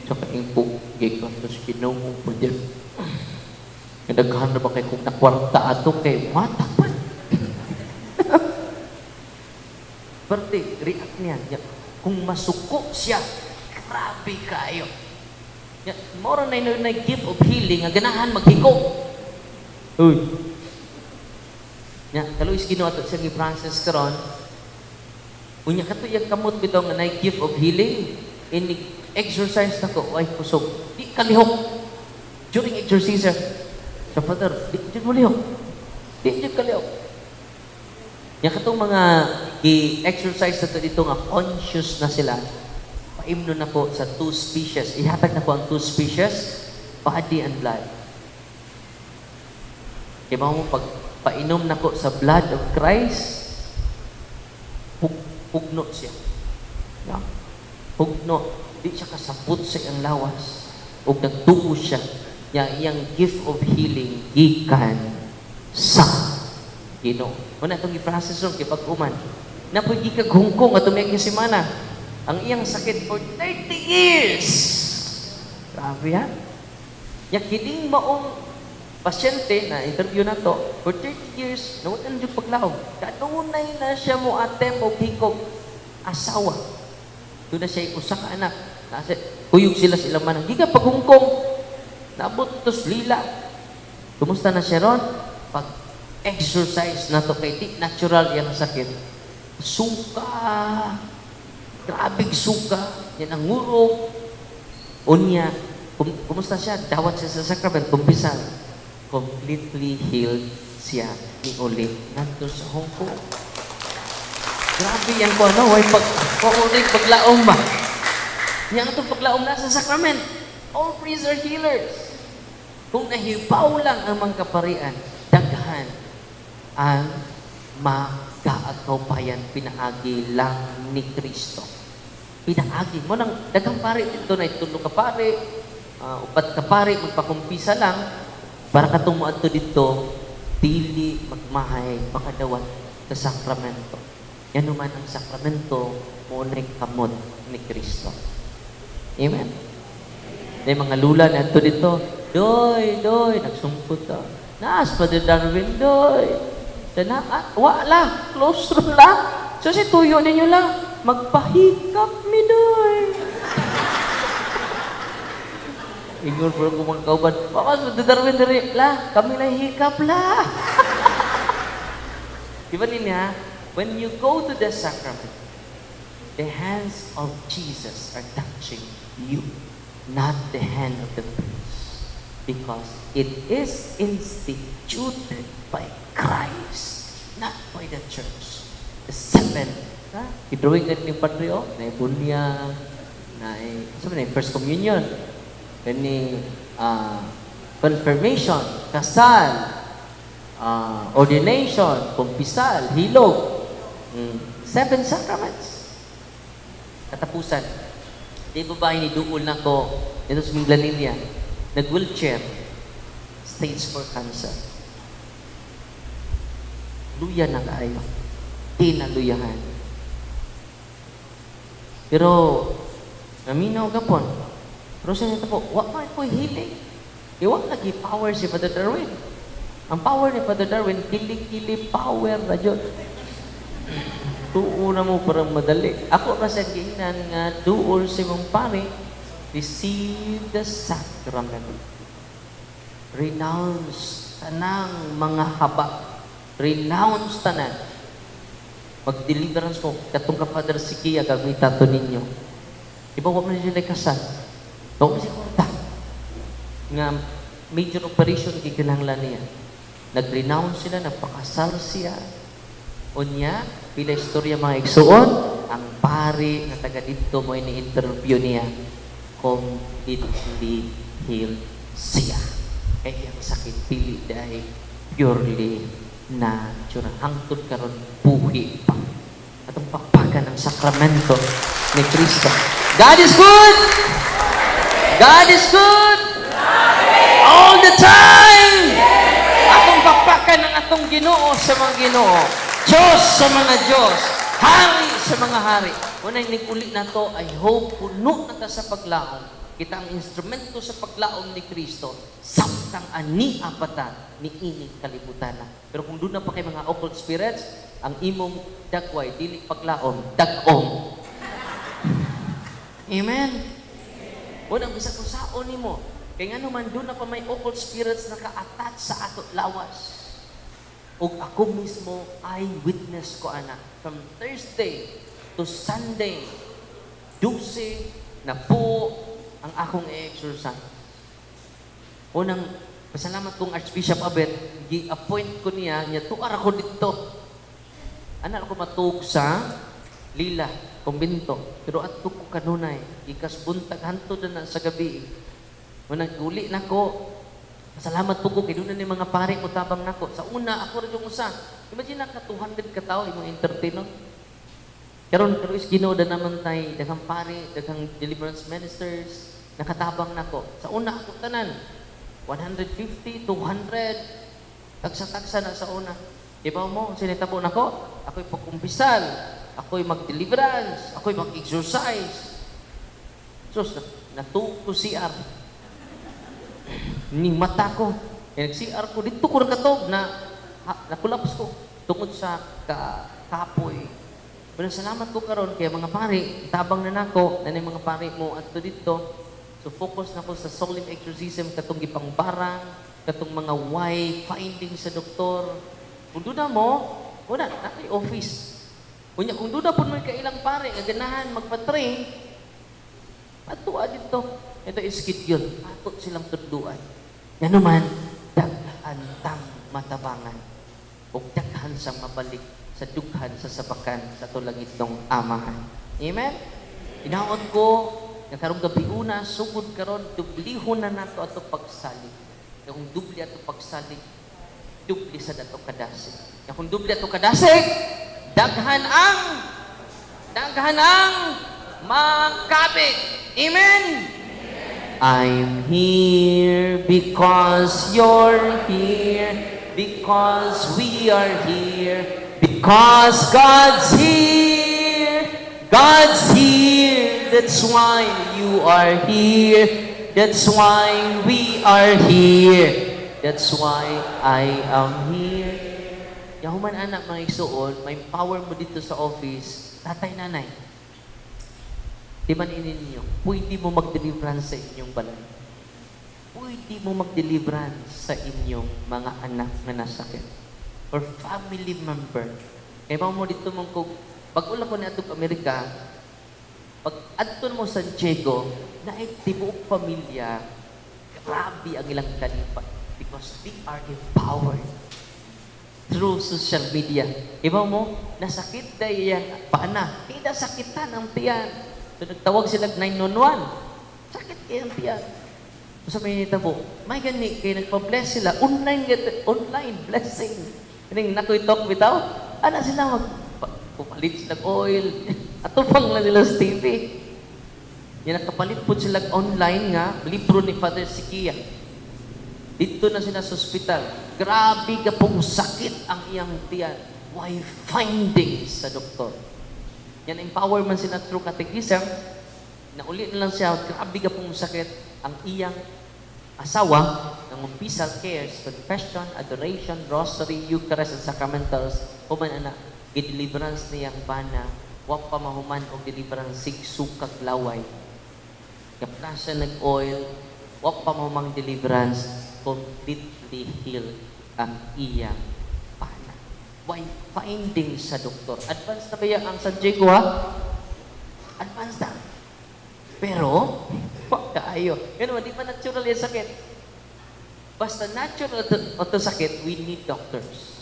So, kaing po, gigman to si Ginoo po din. Nagdaghan na ba kayo kung nakwarta ato kay mata pa? Parte, react niya. Kung masuko siya, grabe kayo. Moro na yun na gift of healing, nga ganahan maghiko. Uy. Kaluis ginawa ito siya ni Francis karon. Unya kato yung kamot bitaw nga na gift of healing. Exercise na ko, ay kusog. Di kalihok. During exercise, sa Father, di mo lihok. Di kalihok. Yan katong mga i-exercise na ito dito nga conscious na sila. Paimno na po sa 2 species. Ihatag na po ang 2 species, body and blood. Kaya mo pag painom na po sa blood of Christ, hugno siya. Yeah. Hugno. Di siya kasabot sa iyang lawas. O nagtuo siya. Yang gift of healing, gikan sa Ginoo. Una itong i-process ron, kipag-uman. Na po gikag hungkong at umiyag yung simana. Ang iyang sakit for 30 years. Grabe yan. Yung kining maong pasyente na interview na to, for 30 years, nawalan yung paglaog. Kanunay na siya mo atem o hikog asawa. Doon na siya usa ka anak. Kuyog sila man. Hindi ka paghungkong. Nabot tos lila. Kumusta na siya ron? Pag-exercise na to kay di natural yung sakit. Suka. Grabing suka. Yan ang ngurog. Unya. Kumusta siya? Dawat siya sa sacrament. Kumpisan. Completely healed siya ni ulit nandun sa Hong Kong. Grabe yan ko, ano? Huwag paglaom ba? Yan itong paglaom na sa sacrament. All priests are healers. Kung nahibaw lang ang mga kaparian, daghan ang magkaagkaupayan pinaagi lang ni Kristo. Pinaagi mo nang daghang pari dito na itulong ka pari, upat ka pari, magpakumpisa lang, para katumuad to dito, dili magmahay, makadawat sa sakramento. Yan naman ang sakramento, munay kamot ni Kristo. Amen? May mga lula na ito dito, Doy, nagsumpot ka. Naas pa din Darwin, Doy. Wala, close room lang. So si tuyo ninyo lang, magpahikap mi, Doy. Ingon po kung mga kauban, Pakas, Darwin, kami lang hikap la. Diba niya, when you go to the sacrament, the hands of Jesus are touching you, not the hand of the priest. Because it is instituted by Christ, not by the church. The 7, idrawing ka ni Padre, na bunyag, na first communion, ni confirmation, kasal, ordination, kumpisal, hilog, 7 sacraments. Katapusan. Di babae ni Duol na ko, dito sa Minglanilla, nag-wheelchair, stage 4 cancer. Luya na kayo. Di na luyahan. Pero, naminaw ka po. Pero siya nito po, wak man po healing. Iwak lagi power si Father Darwin. Ang power ni Father Darwin, kili-kili power na dyan. Tuo na mo parang madali. Ako pa sa ginan nga, duol si mong pare, receive the sacrament. Renounce tanang mga haba. Renounce tanan. Mag-deliverance mo. Katong ka Father Sikia, gagawin tato ninyo. Iba wak na nila kasal. Huwag mo siya kurta. Nga major operation kikinanglan niya. Nag-renounce sila, nagpakasal siya. Unya, pila istorya mga igsuon, ang pari na taga dito mo ini-interview niya, completely healed siya. Kaya ang sakit pili dahil purely natural. Hangtod karon buhi pa. At ang pakpakan ng sakramento ni Kristo. God is good! God is good! All the time! Atong pakpakan ng atong Ginoo sa mga Ginoo. Diyos sa mga Diyos. Hari sa mga hari. Unang nag-uli na to, I hope puno na ta sa paglaong. kita ang instrumento sa paglaom ni Kristo, samtang ani apata ni ining kalibutan na. Pero kung doon na pa kay mga occult spirits, ang imong dagway, dili paglaom, dagom. Amen? Unang bisag kung saon ni mo, kaya nga naman doon na pa may occult spirits na ka-attach sa ato lawas. O ako mismo ay witness ko, anak. From Thursday to Sunday, 12 na po ang akong i-exercise. Unang, pasalamat kong Archbishop Abet, gi-appoint ko niya tuwar ako dito. Anak ako matug sa Lila, kumbinto. Pero ato ko kanunay, ikas buntag hanto na sa gabi. Unang uli na ko, pasalamat po ko, kaya doon na ni mga pare ko tabang nako. Sa una, ako rin yung usa. Imagine na ka 200 katao, imong entertain, no? Karon is Ginoo da naman tay daghang pare, daghang deliverance ministers nakatabang nako. Sa una ako tanan 150, 200 tagsa-tagsa na sa una. Ibaw mo sinitabo nako, ako'y pagkumpisal, ako'y mag-deliverance, ako'y mag-exercise. Sus, natuko CR. Ni mata ko, nag-CR ko dito ko nakatog na nakulaps ko tungod sa kapoy. Pero salamat ko karon kay mga pari, tabang na nako na mga pari mo adto dito. So focus na ko sa solemn exorcism katong gipang barang, katong mga why finding sa doktor. Kung duda mo, una na office. Kunya kung duda pud mo kailang pare nga ganahan magpa-train, ato dito. Ito is schedule. Ato silang tudluan. Ngano man daghan tang matabangan ug daghan sa mabalik sa dughan sa sabakan sa tulangit ng amahan. Amen? Inaon ko, na karong gabi una, sugod karon dublihon na nato ato pagsalig. Kung dubli ato pagsalig, dubli sa dato kadasig. Kung dubli ato kadasig, daghan ang makabig. Amen? I'm here because you're here, because we are here, because God's here, that's why you are here, that's why we are here, that's why I am here. Yahuman anak mga igsoon, may power mo dito sa office, tatay nanay. Di ba ninyo, pwede mo mag-deliverance sa inyong balay. Pwede mo mag-deliverance sa inyong mga anak na nasakit. Or family member. Kaya mo dito mong kung pag-ula ko na itong Amerika, pag adto mo sa San Diego, na tibuok pamilya, grabe ang ilang kalipat because they are empowered through social media. Iba mo, nasakit dahil yan, paana, hindi sakitan ang tiyan. So nagtawag sila 911, sakit kaya ang tiyan. So may nitabo, may gani, kaya nagpa-bless sila, online blessing. Kaning nakoy talk bitaw, ana sila pupalit sila oil. Atupang lang nila sa TV. Yan nakapalit po sila online nga, libro ni Father Sikia. Dito na sila sa ospital. Grabe ka pong sakit ang iyang tiyan. Why findings sa doktor? Yan empowerment sila through catechism. Nauli na lang siya, grabe ka pong sakit ang iyang asawa ng umpisa cares, confession, adoration, rosary, Eucharist, and sacramentals. Human anak, gideliverance niyang bana, wap pa mahuman o deliverance sig sukag laway. Kapna siya nag-oil, wap pa mahumang deliverance, completely healed ang iyang bana. Why finding sa doktor? Advance na ba yan ang San Diego, ha? Advance na. Pero, kaayo. Yan naman, di pa natural yung sakit. Basta natural ito sakit, we need doctors.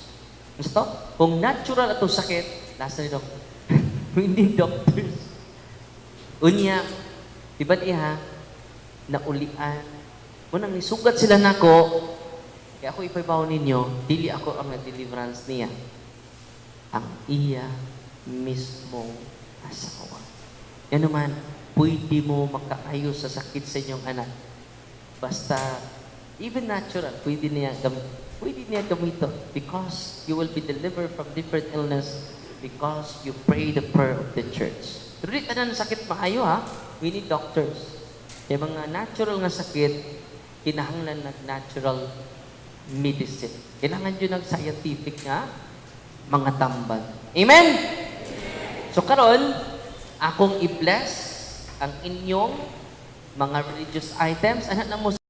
Gusto? Kung natural ito sakit, nasa ni doctor. We need doctors. Unya, di ba niya, naulian. Munang nisugat sila nako, kaya ako ipabaw ninyo, dili ako ang deliverance niya. Ang iya mismo asawa. Yan naman, pwede mo makaayos sa sakit sa inyong anak. Basta, even natural, pwede niya gamito because you will be delivered from different illness because you pray the prayer of the church. Pero di ka na sakit maayo, ha? We need doctors. Kaya mga natural nga sakit, kinahanglan ng natural medicine. Kailangan yun ng scientific nga mga tambal. Amen? So karon, akong i-bless ang inyong mga religious items. Anak na mo